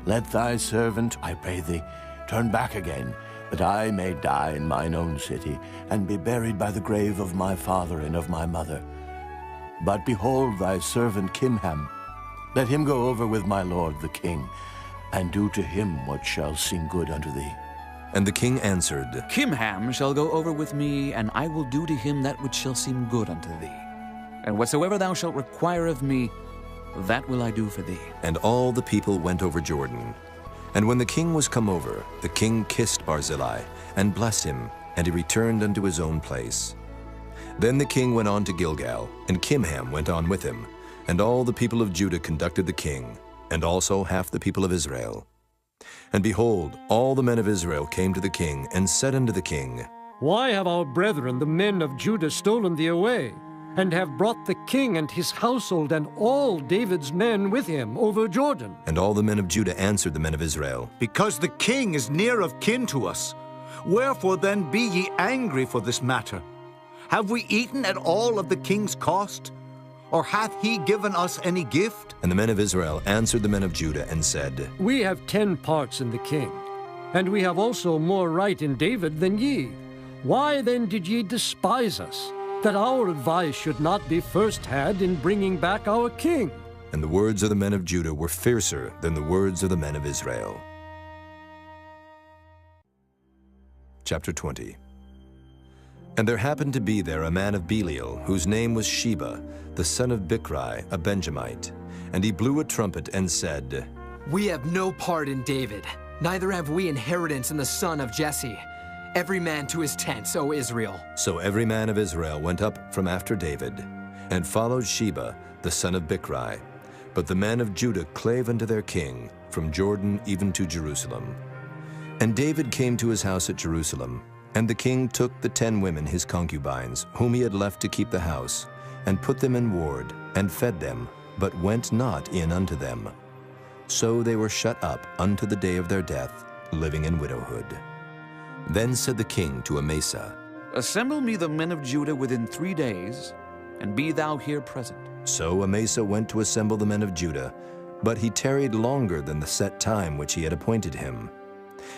Let thy servant, I pray thee, turn back again, that I may die in mine own city, and be buried by the grave of my father and of my mother. But behold thy servant Kimham, let him go over with my lord the king, and do to him what shall seem good unto thee. And the king answered, Kimham shall go over with me, and I will do to him that which shall seem good unto thee. And whatsoever thou shalt require of me, that will I do for thee. And all the people went over Jordan. And when the king was come over, the king kissed Barzillai, and blessed him, and he returned unto his own place. Then the king went on to Gilgal, and Kimham went on with him, and all the people of Judah conducted the king, and also half the people of Israel. And behold, all the men of Israel came to the king, and said unto the king, Why have our brethren, the men of Judah, stolen thee away, and have brought the king and his household and all David's men with him over Jordan? And all the men of Judah answered the men of Israel, Because the king is near of kin to us. Wherefore then be ye angry for this matter? Have we eaten at all of the king's cost? Or hath he given us any gift? And the men of Israel answered the men of Judah, and said, We have 10 parts in the king, and we have also more right in David than ye. Why then did ye despise us, that our advice should not be first had in bringing back our king? And the words of the men of Judah were fiercer than the words of the men of Israel. Chapter 20. And there happened to be there a man of Belial, whose name was Sheba, the son of Bichri, a Benjamite. And he blew a trumpet and said, We have no part in David, neither have we inheritance in the son of Jesse. Every man to his tents, O Israel. So every man of Israel went up from after David, and followed Sheba, the son of Bichri. But the men of Judah clave unto their king, from Jordan even to Jerusalem. And David came to his house at Jerusalem, and the king took the 10 women his concubines, whom he had left to keep the house, and put them in ward, and fed them, but went not in unto them. So they were shut up unto the day of their death, living in widowhood. Then said the king to Amasa, Assemble me the men of Judah within 3 days, and be thou here present. So Amasa went to assemble the men of Judah, but he tarried longer than the set time which he had appointed him.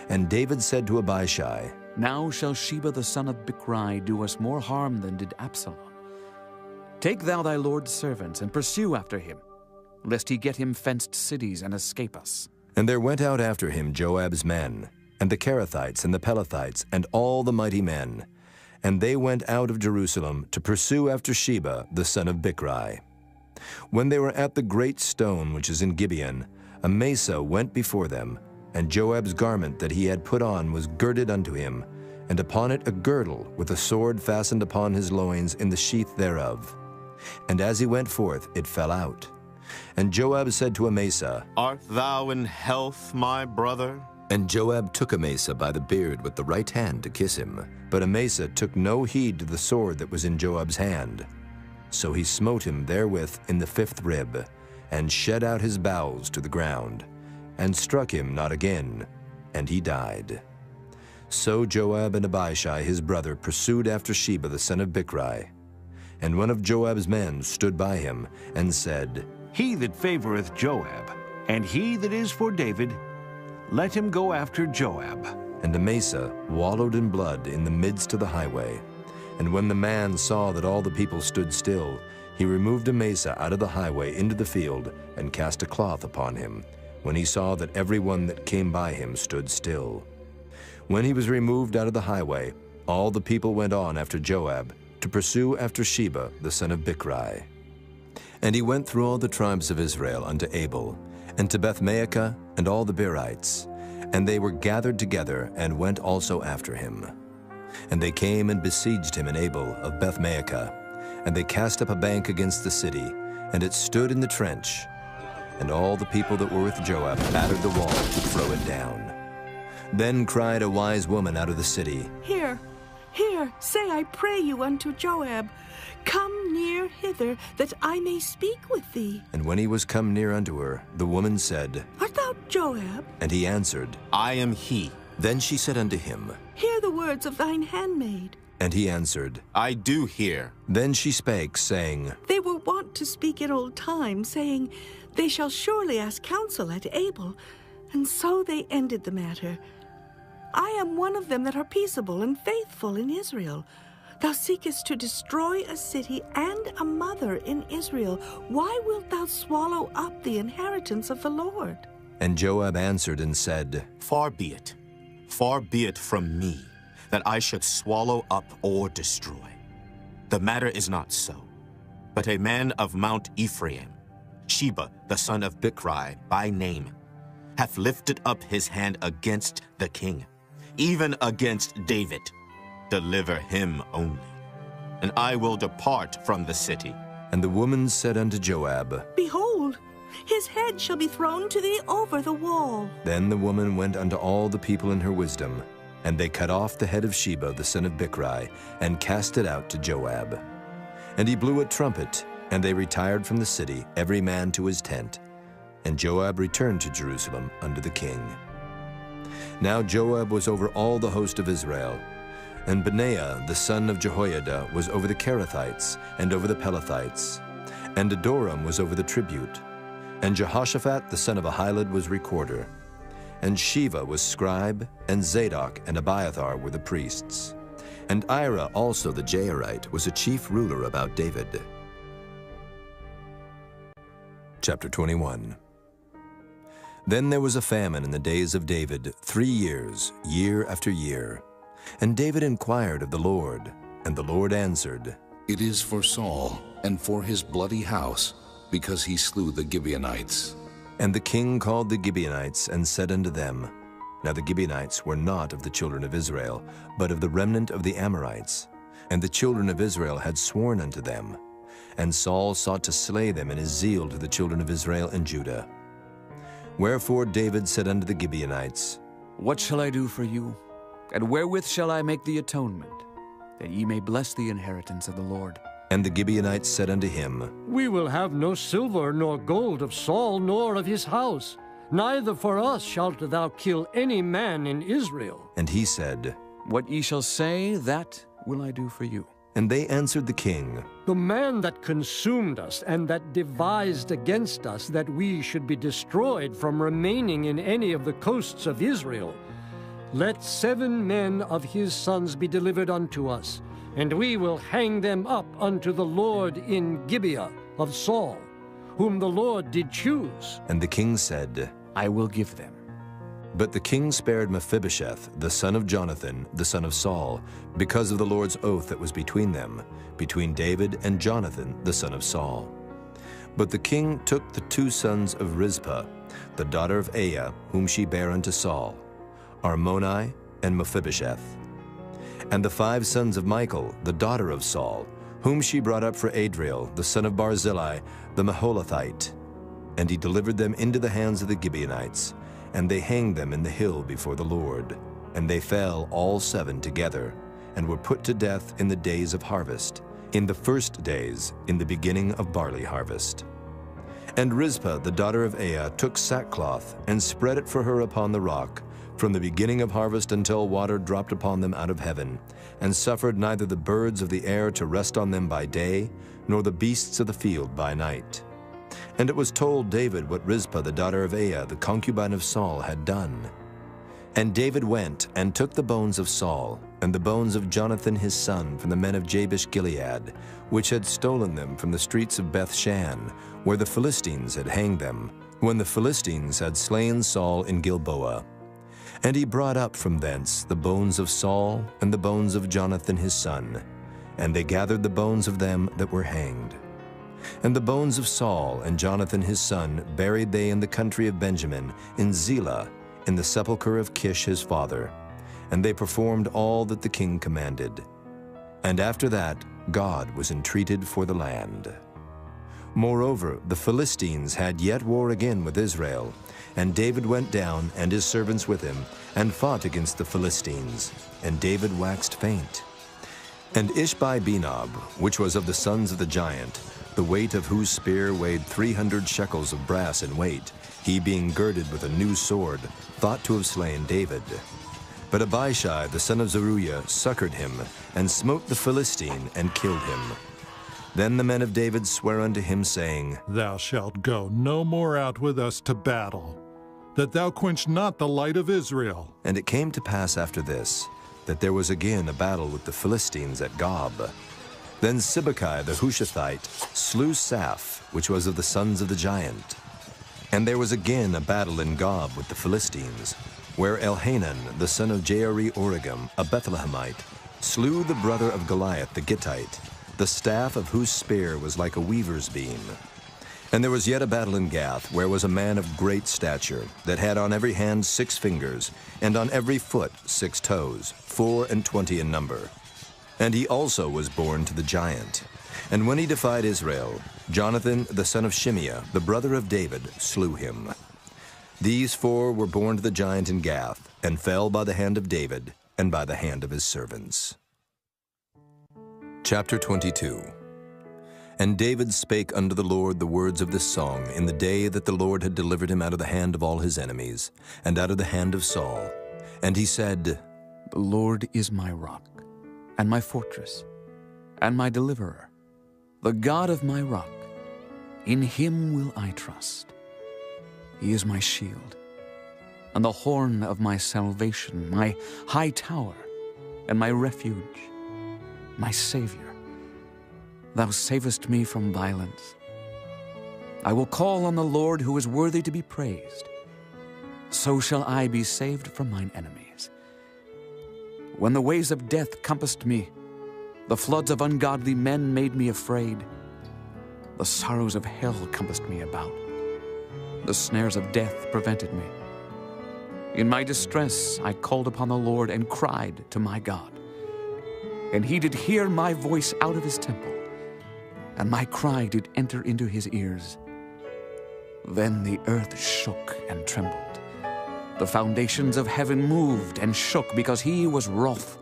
And David said to Abishai, Now shall Sheba the son of Bichri do us more harm than did Absalom. Take thou thy lord's servants, and pursue after him, lest he get him fenced cities and escape us. And there went out after him Joab's men, and the Kerethites and the Pelethites, and all the mighty men. And they went out of Jerusalem to pursue after Sheba the son of Bichri. When they were at the great stone which is in Gibeon, Amasa went before them, and Joab's garment that he had put on was girded unto him, and upon it a girdle with a sword fastened upon his loins in the sheath thereof. And as he went forth, it fell out. And Joab said to Amasa, Art thou in health, my brother? And Joab took Amasa by the beard with the right hand to kiss him. But Amasa took no heed to the sword that was in Joab's hand. So he smote him therewith in the 5th rib, and shed out his bowels to the ground, and struck him not again, and he died. So Joab and Abishai his brother pursued after Sheba the son of Bichri. And one of Joab's men stood by him, and said, He that favoreth Joab, and he that is for David, let him go after Joab. And Amasa wallowed in blood in the midst of the highway. And when the man saw that all the people stood still, he removed Amasa out of the highway into the field, and cast a cloth upon him, when he saw that every one that came by him stood still. When he was removed out of the highway, all the people went on after Joab, to pursue after Sheba the son of Bichri. And he went through all the tribes of Israel unto Abel, and to Bethmaachah, and all the Berites. And they were gathered together, and went also after him. And they came and besieged him in Abel of Bethmaachah. And they cast up a bank against the city, and it stood in the trench. And all the people that were with Joab battered the wall to throw it down. Then cried a wise woman out of the city, Here, say I pray you unto Joab, Come near hither, that I may speak with thee. And when he was come near unto her, the woman said, Art thou Joab? And he answered, I am he. Then she said unto him, Hear the words of thine handmaid. And he answered, I do hear. Then she spake, saying, They were wont to speak in old time, saying, They shall surely ask counsel at Abel. And so they ended the matter. I am one of them that are peaceable and faithful in Israel. Thou seekest to destroy a city and a mother in Israel. Why wilt thou swallow up the inheritance of the Lord? And Joab answered and said, Far be it from me, that I should swallow up or destroy. The matter is not so, but a man of Mount Ephraim, Sheba, the son of Bichri, by name, hath lifted up his hand against the king, even against David. Deliver him only, and I will depart from the city. And the woman said unto Joab, Behold, his head shall be thrown to thee over the wall. Then the woman went unto all the people in her wisdom, and they cut off the head of Sheba the son of Bichri, and cast it out to Joab. And he blew a trumpet, and they retired from the city, every man to his tent. And Joab returned to Jerusalem unto the king. Now Joab was over all the host of Israel, and Benaiah the son of Jehoiada was over the Kerethites, and over the Pelethites, and Adoram was over the tribute, and Jehoshaphat the son of Ahilud was recorder, and Sheva was scribe, and Zadok and Abiathar were the priests, and Ira also the Jairite was a chief ruler about David. Chapter 21. Then there was a famine in the days of David 3 years, year after year. And David inquired of the Lord, and the Lord answered, It is for Saul, and for his bloody house, because he slew the Gibeonites. And the king called the Gibeonites, and said unto them, Now the Gibeonites were not of the children of Israel, but of the remnant of the Amorites. And the children of Israel had sworn unto them. And Saul sought to slay them in his zeal to the children of Israel and Judah. Wherefore David said unto the Gibeonites, What shall I do for you? And wherewith shall I make the atonement, that ye may bless the inheritance of the Lord? And the Gibeonites said unto him, We will have no silver nor gold of Saul nor of his house. Neither for us shalt thou kill any man in Israel. And he said, What ye shall say, that will I do for you. And they answered the king, The man that consumed us and that devised against us that we should be destroyed from remaining in any of the coasts of Israel, let 7 men of his sons be delivered unto us, and we will hang them up unto the Lord in Gibeah of Saul, whom the Lord did choose. And the king said, I will give them. But the king spared Mephibosheth, the son of Jonathan, the son of Saul, because of the Lord's oath that was between them, between David and Jonathan, the son of Saul. But the king took the 2 sons of Rizpah, the daughter of Aiah, whom she bare unto Saul, Armoni and Mephibosheth, and the 5 sons of Michal, the daughter of Saul, whom she brought up for Adriel, the son of Barzillai, the Maholathite. And he delivered them into the hands of the Gibeonites, and they hanged them in the hill before the Lord. And they fell all 7 together, and were put to death in the days of harvest, in the first days, in the beginning of barley harvest. And Rizpah, the daughter of Aiah, took sackcloth, and spread it for her upon the rock, from the beginning of harvest until water dropped upon them out of heaven, and suffered neither the birds of the air to rest on them by day, nor the beasts of the field by night. And it was told David what Rizpah the daughter of Aiah, the concubine of Saul, had done. And David went and took the bones of Saul, and the bones of Jonathan his son from the men of Jabesh Gilead, which had stolen them from the streets of Bethshan, where the Philistines had hanged them, when the Philistines had slain Saul in Gilboa. And he brought up from thence the bones of Saul and the bones of Jonathan his son, and they gathered the bones of them that were hanged. And the bones of Saul and Jonathan his son buried they in the country of Benjamin, in Zelah, in the sepulchre of Kish his father. And they performed all that the king commanded. And after that God was entreated for the land. Moreover, the Philistines had yet war again with Israel, and David went down, and his servants with him, and fought against the Philistines. And David waxed faint. And Ishbi-Benob, which was of the sons of the giant, the weight of whose spear weighed 300 shekels of brass in weight, he being girded with a new sword, thought to have slain David. But Abishai the son of Zeruiah succored him, and smote the Philistine, and killed him. Then the men of David sware unto him, saying, Thou shalt go no more out with us to battle, that thou quench not the light of Israel. And it came to pass after this, that there was again a battle with the Philistines at Gob. Then Sibbecai the Hushathite slew Saph, which was of the sons of the giant. And there was again a battle in Gob with the Philistines, where Elhanan the son of Jaare-Oregim, a Bethlehemite, slew the brother of Goliath the Gittite, the staff of whose spear was like a weaver's beam. And there was yet a battle in Gath, where was a man of great stature, that had on every hand 6 fingers, and on every foot 6 toes, 24 in number. And he also was born to the giant. And when he defied Israel, Jonathan, the son of Shimeah, the brother of David, slew him. These 4 were born to the giant in Gath, and fell by the hand of David, and by the hand of his servants. Chapter 22. And David spake unto the Lord the words of this song in the day that the Lord had delivered him out of the hand of all his enemies, and out of the hand of Saul. And he said, The Lord is my rock, and my fortress, and my deliverer, the God of my rock. In him will I trust. He is my shield, and the horn of my salvation, my high tower, and my refuge, my Savior. Thou savest me from violence. I will call on the Lord, who is worthy to be praised. So shall I be saved from mine enemies. When the ways of death compassed me, the floods of ungodly men made me afraid. The sorrows of hell compassed me about. The snares of death prevented me. In my distress I called upon the Lord and cried to my God. And he did hear my voice out of his temple, and my cry did enter into his ears. Then the earth shook and trembled. The foundations of heaven moved and shook, because he was wroth.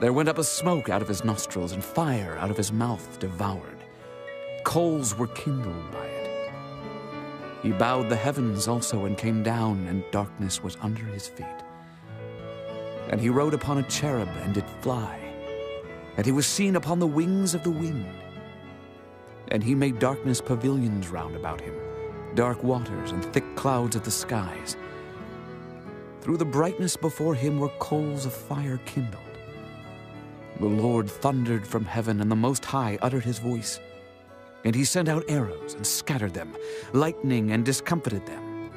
There went up a smoke out of his nostrils, and fire out of his mouth devoured. Coals were kindled by it. He bowed the heavens also, and came down, and darkness was under his feet. And he rode upon a cherub, and did fly. And he was seen upon the wings of the wind. And he made darkness pavilions round about him, dark waters and thick clouds of the skies. Through the brightness before him were coals of fire kindled. The Lord thundered from heaven, and the Most High uttered his voice. And he sent out arrows and scattered them, lightning and discomfited them.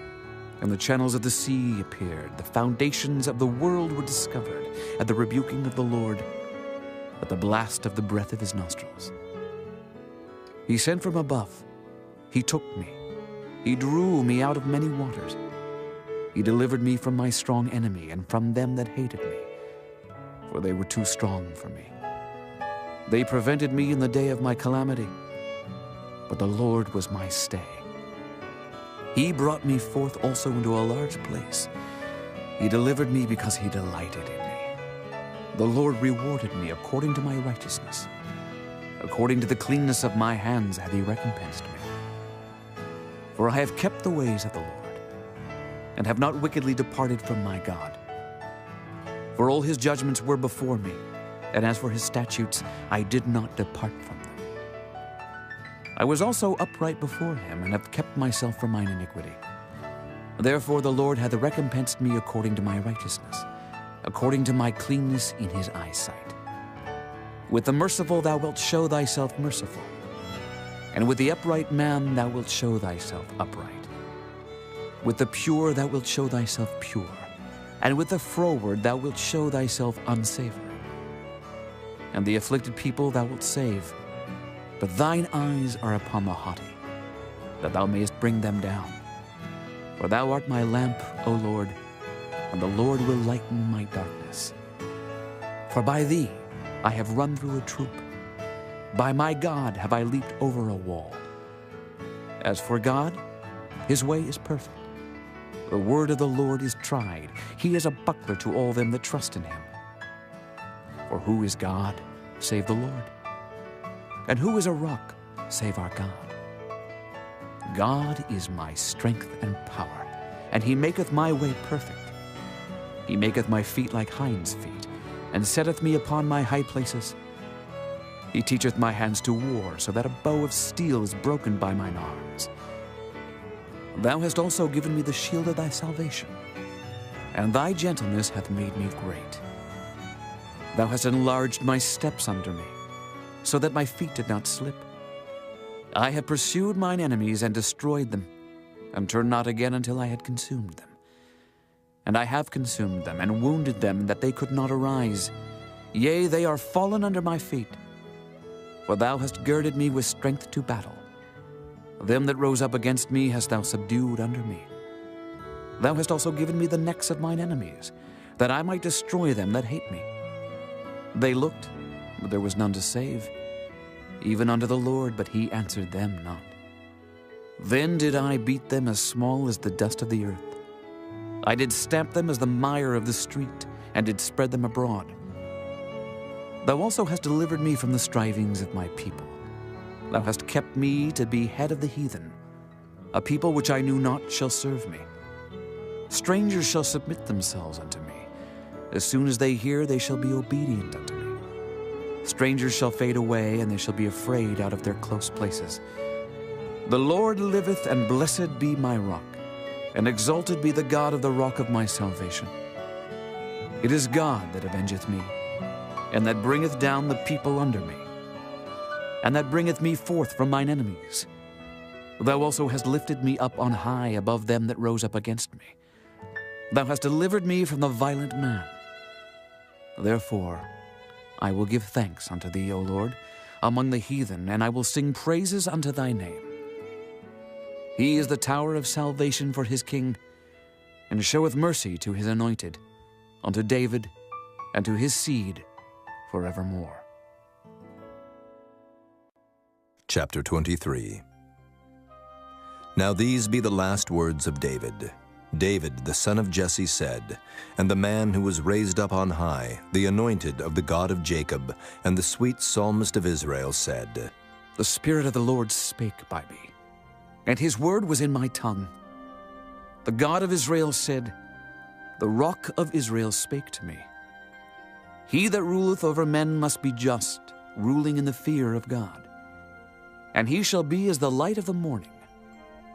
And the channels of the sea appeared, the foundations of the world were discovered, at the rebuking of the Lord, at the blast of the breath of his nostrils. He sent from above, he took me, he drew me out of many waters. He delivered me from my strong enemy, and from them that hated me, for they were too strong for me. They prevented me in the day of my calamity, but the Lord was my stay. He brought me forth also into a large place. He delivered me because he delighted in me. The Lord rewarded me according to my righteousness. According to the cleanness of my hands hath he recompensed me. For I have kept the ways of the Lord, and have not wickedly departed from my God. For all his judgments were before me, and as for his statutes, I did not depart from them. I was also upright before him, and have kept myself from mine iniquity. Therefore the Lord hath recompensed me according to my righteousness, according to my cleanness in his eyesight. With the merciful thou wilt show thyself merciful, and with the upright man thou wilt show thyself upright. With the pure thou wilt show thyself pure, and with the froward thou wilt show thyself unsavory. And the afflicted people thou wilt save, but thine eyes are upon the haughty, that thou mayest bring them down. For thou art my lamp, O Lord, and the Lord will lighten my darkness. For by thee I have run through a troop. By my God have I leaped over a wall. As for God, his way is perfect. The word of the Lord is tried. He is a buckler to all them that trust in him. For who is God, save the Lord? And who is a rock, save our God? God is my strength and power, and he maketh my way perfect. He maketh my feet like hinds' feet, and setteth me upon my high places. He teacheth my hands to war, so that a bow of steel is broken by mine arms. Thou hast also given me the shield of thy salvation, and thy gentleness hath made me great. Thou hast enlarged my steps under me, so that my feet did not slip. I have pursued mine enemies and destroyed them, and turned not again until I had consumed them. And I have consumed them, and wounded them, that they could not arise. Yea, they are fallen under my feet. For thou hast girded me with strength to battle. Them that rose up against me hast thou subdued under me. Thou hast also given me the necks of mine enemies, that I might destroy them that hate me. They looked, but there was none to save, even unto the Lord, but he answered them not. Then did I beat them as small as the dust of the earth. I did stamp them as the mire of the street, and did spread them abroad. Thou also hast delivered me from the strivings of my people. Thou hast kept me to be head of the heathen. A people which I knew not shall serve me. Strangers shall submit themselves unto me. As soon as they hear, they shall be obedient unto me. Strangers shall fade away, and they shall be afraid out of their close places. The Lord liveth, and blessed be my rock, and exalted be the God of the rock of my salvation. It is God that avengeth me, and that bringeth down the people under me, and that bringeth me forth from mine enemies. Thou also hast lifted me up on high above them that rose up against me. Thou hast delivered me from the violent man. Therefore I will give thanks unto thee, O Lord, among the heathen, and I will sing praises unto thy name. He is the tower of salvation for his king, and showeth mercy to his anointed, unto David, and to his seed forevermore. Chapter 23. Now these be the last words of David. David, the son of Jesse, said, and the man who was raised up on high, the anointed of the God of Jacob, and the sweet psalmist of Israel, said, The Spirit of the Lord spake by me, and his word was in my tongue. The God of Israel said, The rock of Israel spake to me. He that ruleth over men must be just, ruling in the fear of God. And he shall be as the light of the morning,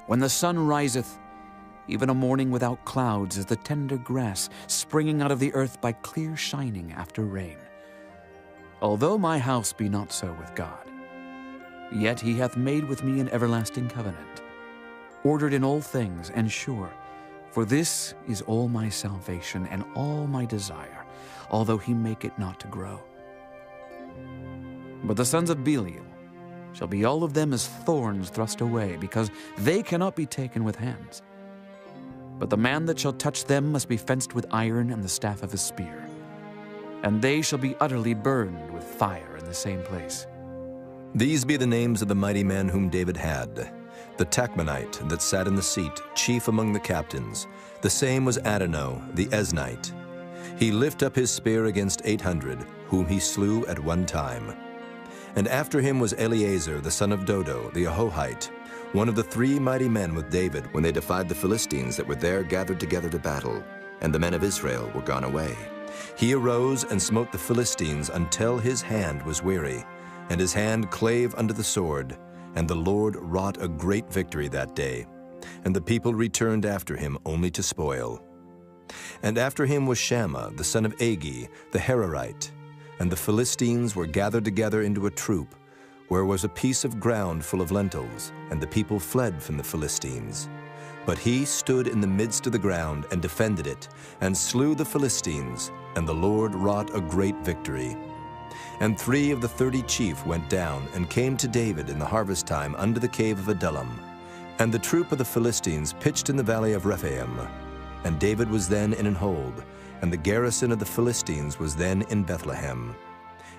when the sun riseth, even a morning without clouds, as the tender grass springing out of the earth by clear shining after rain. Although my house be not so with God, yet he hath made with me an everlasting covenant, ordered in all things and sure. For this is all my salvation and all my desire, although he make it not to grow. But the sons of Belial shall be all of them as thorns thrust away, because they cannot be taken with hands. But the man that shall touch them must be fenced with iron and the staff of a spear, and they shall be utterly burned with fire in the same place. These be the names of the mighty men whom David had. The Tachmonite that sat in the seat, chief among the captains. The same was Adonai, the Eznite. He lift up his spear against 800, whom he slew at one time. And after him was Eleazar, the son of Dodo, the Ahohite, one of the 3 mighty men with David when they defied the Philistines that were there gathered together to battle, and the men of Israel were gone away. He arose and smote the Philistines until his hand was weary, and his hand clave unto the sword, and the Lord wrought a great victory that day, and the people returned after him only to spoil. And after him was Shammah, the son of Agi, the Hararite, and the Philistines were gathered together into a troop, where was a piece of ground full of lentils, and the people fled from the Philistines. But he stood in the midst of the ground and defended it, and slew the Philistines, and the Lord wrought a great victory. And 3 of the 30 chief went down, and came to David in the harvest time unto the cave of Adullam. And the troop of the Philistines pitched in the valley of Rephaim. And David was then in an hold, and the garrison of the Philistines was then in Bethlehem.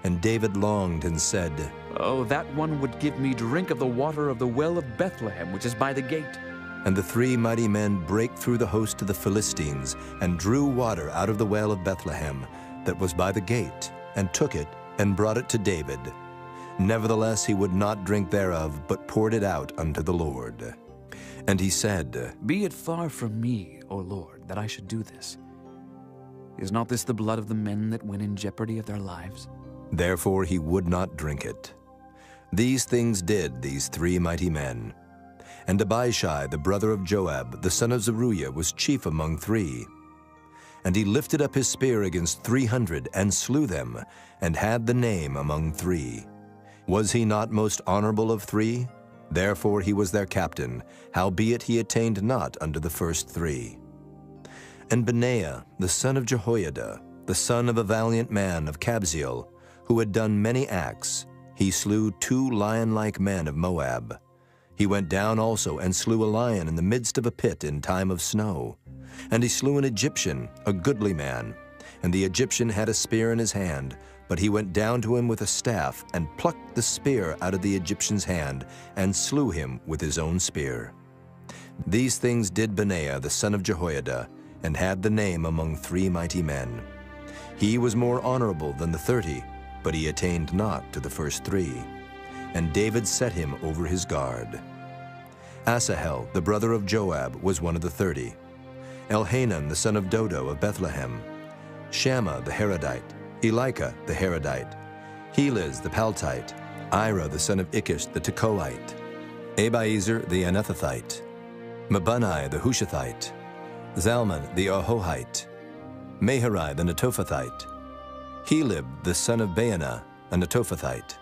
And David longed and said, Oh, that one would give me drink of the water of the well of Bethlehem, which is by the gate. And the 3 mighty men brake through the host of the Philistines, and drew water out of the well of Bethlehem, that was by the gate, and took it, and brought it to David. Nevertheless he would not drink thereof, but poured it out unto the Lord. And he said, Be it far from me, O Lord, that I should do this. Is not this the blood of the men that went in jeopardy of their lives? Therefore he would not drink it. These things did these 3 mighty men. And Abishai, the brother of Joab, the son of Zeruiah, was chief among 3. And he lifted up his spear against 300, and slew them, and had the name among 3. Was he not most honorable of 3? Therefore he was their captain, howbeit he attained not unto the first 3. And Benaiah, the son of Jehoiada, the son of a valiant man of Kabzeel, who had done many acts, he slew 2 lion-like men of Moab. He went down also and slew a lion in the midst of a pit in time of snow. And he slew an Egyptian, a goodly man. And the Egyptian had a spear in his hand, but he went down to him with a staff, and plucked the spear out of the Egyptian's hand, and slew him with his own spear. These things did Benaiah the son of Jehoiada, and had the name among 3 mighty men. He was more honorable than the 30, but he attained not to the first 3. And David set him over his guard. Asahel, the brother of Joab, was one of the 30. Elhanan, the son of Dodo of Bethlehem. Shammah the Harodite. Elika the Harodite. Heliz the Paltite. Ira the son of Ikish the Tekoite. Abiezer the Anethothite. Mabunai the Hushathite. Zalman the Ahohite. Maharai the Netophathite. Helib the son of Baanah, a Netophathite.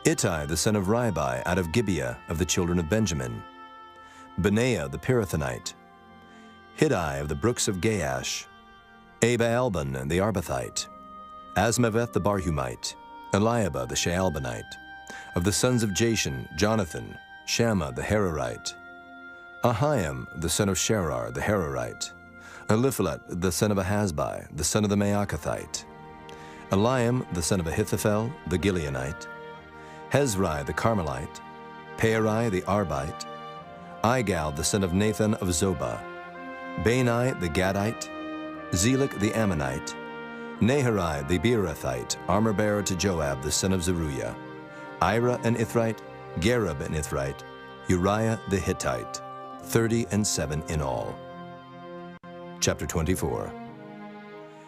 Ittai the son of Ribai out of Gibeah of the children of Benjamin. Benaiah the Pirathonite. Hiddai of the brooks of Gaash. Abaalban the Arbathite. Asmaveth the Barhumite. Eliabah the Shaalbanite. Of the sons of Jashan, Jonathan. Shammah the Hararite. Ahiam the son of Sherar the Hararite. Eliphalet the son of Ahasbai, the son of the Maacathite. Eliam the son of Ahithophel the Gileonite. Hezrai the Carmelite. Pearai the Arbite. Igal the son of Nathan of Zobah. Bani the Gadite. Zelek the Ammonite. Naharai the Beerothite, armor-bearer to Joab the son of Zeruiah. Ira an Ithrite, Gareb an Ithrite, Uriah the Hittite, 37 in all. Chapter 24.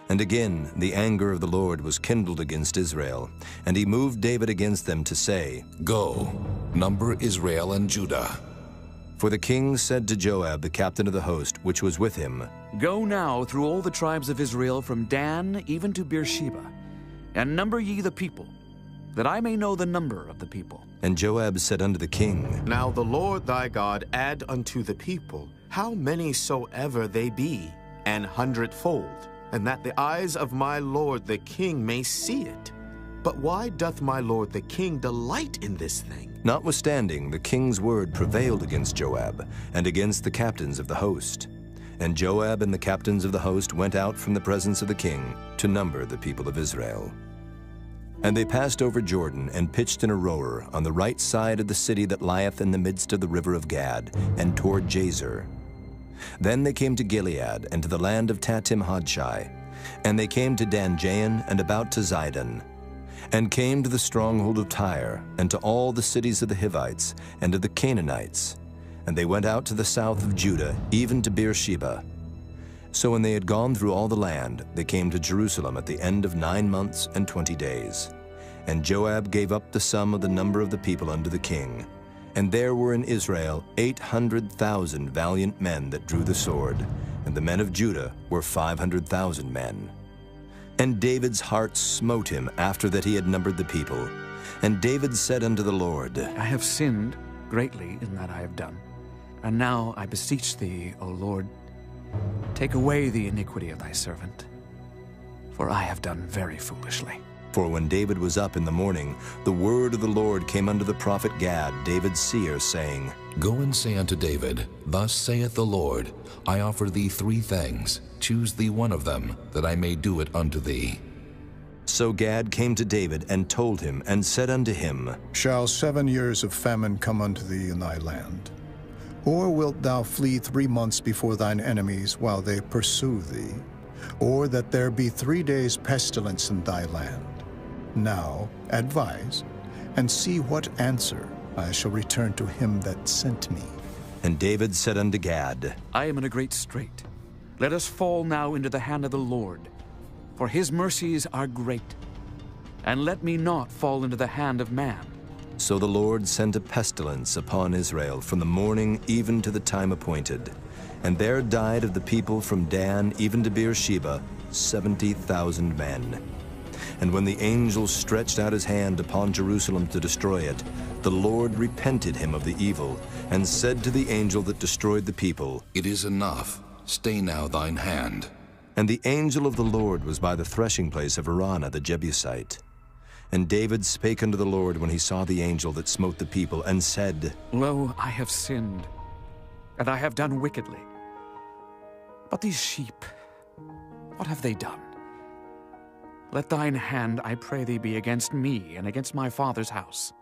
And again the anger of the Lord was kindled against Israel, and he moved David against them to say, Go, number Israel and Judah. For the king said to Joab, the captain of the host, which was with him, Go now through all the tribes of Israel from Dan even to Beersheba, and number ye the people, that I may know the number of the people. And Joab said unto the king, Now the Lord thy God add unto the people how many soever they be, 100-fold, and that the eyes of my lord the king may see it. But why doth my lord the king delight in this thing? Notwithstanding, the king's word prevailed against Joab, and against the captains of the host. And Joab and the captains of the host went out from the presence of the king to number the people of Israel. And they passed over Jordan, and pitched in Aroer on the right side of the city that lieth in the midst of the river of Gad, and toward Jazer. Then they came to Gilead, and to the land of Tatim-Hodshai. And they came to Dan-Jaan, and about to Zidon, and came to the stronghold of Tyre, and to all the cities of the Hivites, and to the Canaanites. And they went out to the south of Judah, even to Beersheba. So when they had gone through all the land, they came to Jerusalem at the end of 9 months and 20 days. And Joab gave up the sum of the number of the people unto the king. And there were in Israel 800,000 valiant men that drew the sword, and the men of Judah were 500,000 men. And David's heart smote him after that he had numbered the people. And David said unto the Lord, I have sinned greatly in that I have done. And now I beseech thee, O Lord, take away the iniquity of thy servant, for I have done very foolishly. For when David was up in the morning, the word of the Lord came unto the prophet Gad, David's seer, saying, Go and say unto David, Thus saith the Lord, I offer thee 3 things. Choose thee one of them, that I may do it unto thee. So Gad came to David and told him, and said unto him, Shall 7 years of famine come unto thee in thy land? Or wilt thou flee 3 months before thine enemies while they pursue thee? Or that there be 3 days pestilence in thy land? Now advise, and see what answer I shall return to him that sent me. And David said unto Gad, I am in a great strait. Let us fall now into the hand of the Lord, for his mercies are great. And let me not fall into the hand of man. So the Lord sent a pestilence upon Israel from the morning even to the time appointed. And there died of the people from Dan even to Beersheba 70,000 men. And when the angel stretched out his hand upon Jerusalem to destroy it, the Lord repented him of the evil, and said to the angel that destroyed the people, It is enough. Stay now thine hand. And the angel of the Lord was by the threshing place of Araunah the Jebusite. And David spake unto the Lord when he saw the angel that smote the people, and said, Lo, I have sinned, and I have done wickedly. But these sheep, what have they done? Let thine hand, I pray thee, be against me and against my father's house.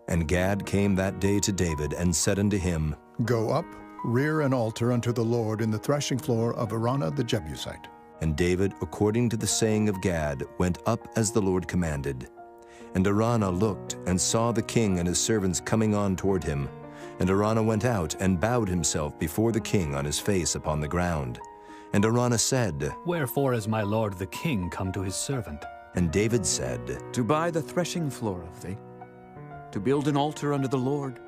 And Gad came that day to David, and said unto him, Go up, rear an altar unto the Lord in the threshing floor of Araunah the Jebusite. And David, according to the saying of Gad, went up as the Lord commanded. And Araunah looked, and saw the king and his servants coming on toward him. And Araunah went out, and bowed himself before the king on his face upon the ground. And Araunah said, Wherefore is my lord the king come to his servant? And David said, To buy the threshing floor of thee, to build an altar unto the Lord,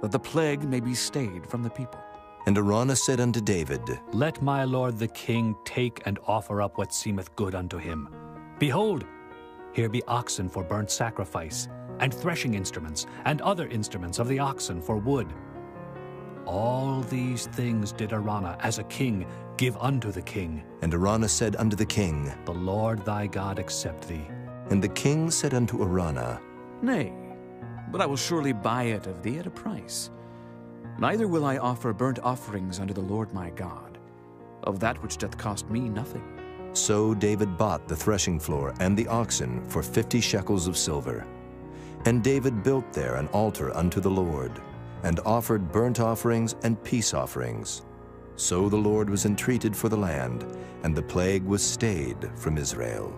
that the plague may be stayed from the people. And Araunah said unto David, Let my lord the king take and offer up what seemeth good unto him. Behold, here be oxen for burnt sacrifice, and threshing instruments, and other instruments of the oxen for wood. All these things did Araunah, as a king, give unto the king. And Araunah said unto the king, The Lord thy God accept thee. And the king said unto Araunah, Nay, but I will surely buy it of thee at a price. Neither will I offer burnt offerings unto the Lord my God, of that which doth cost me nothing. So David bought the threshing floor and the oxen for 50 shekels of silver. And David built there an altar unto the Lord, and offered burnt offerings and peace offerings. So the Lord was entreated for the land, and the plague was stayed from Israel.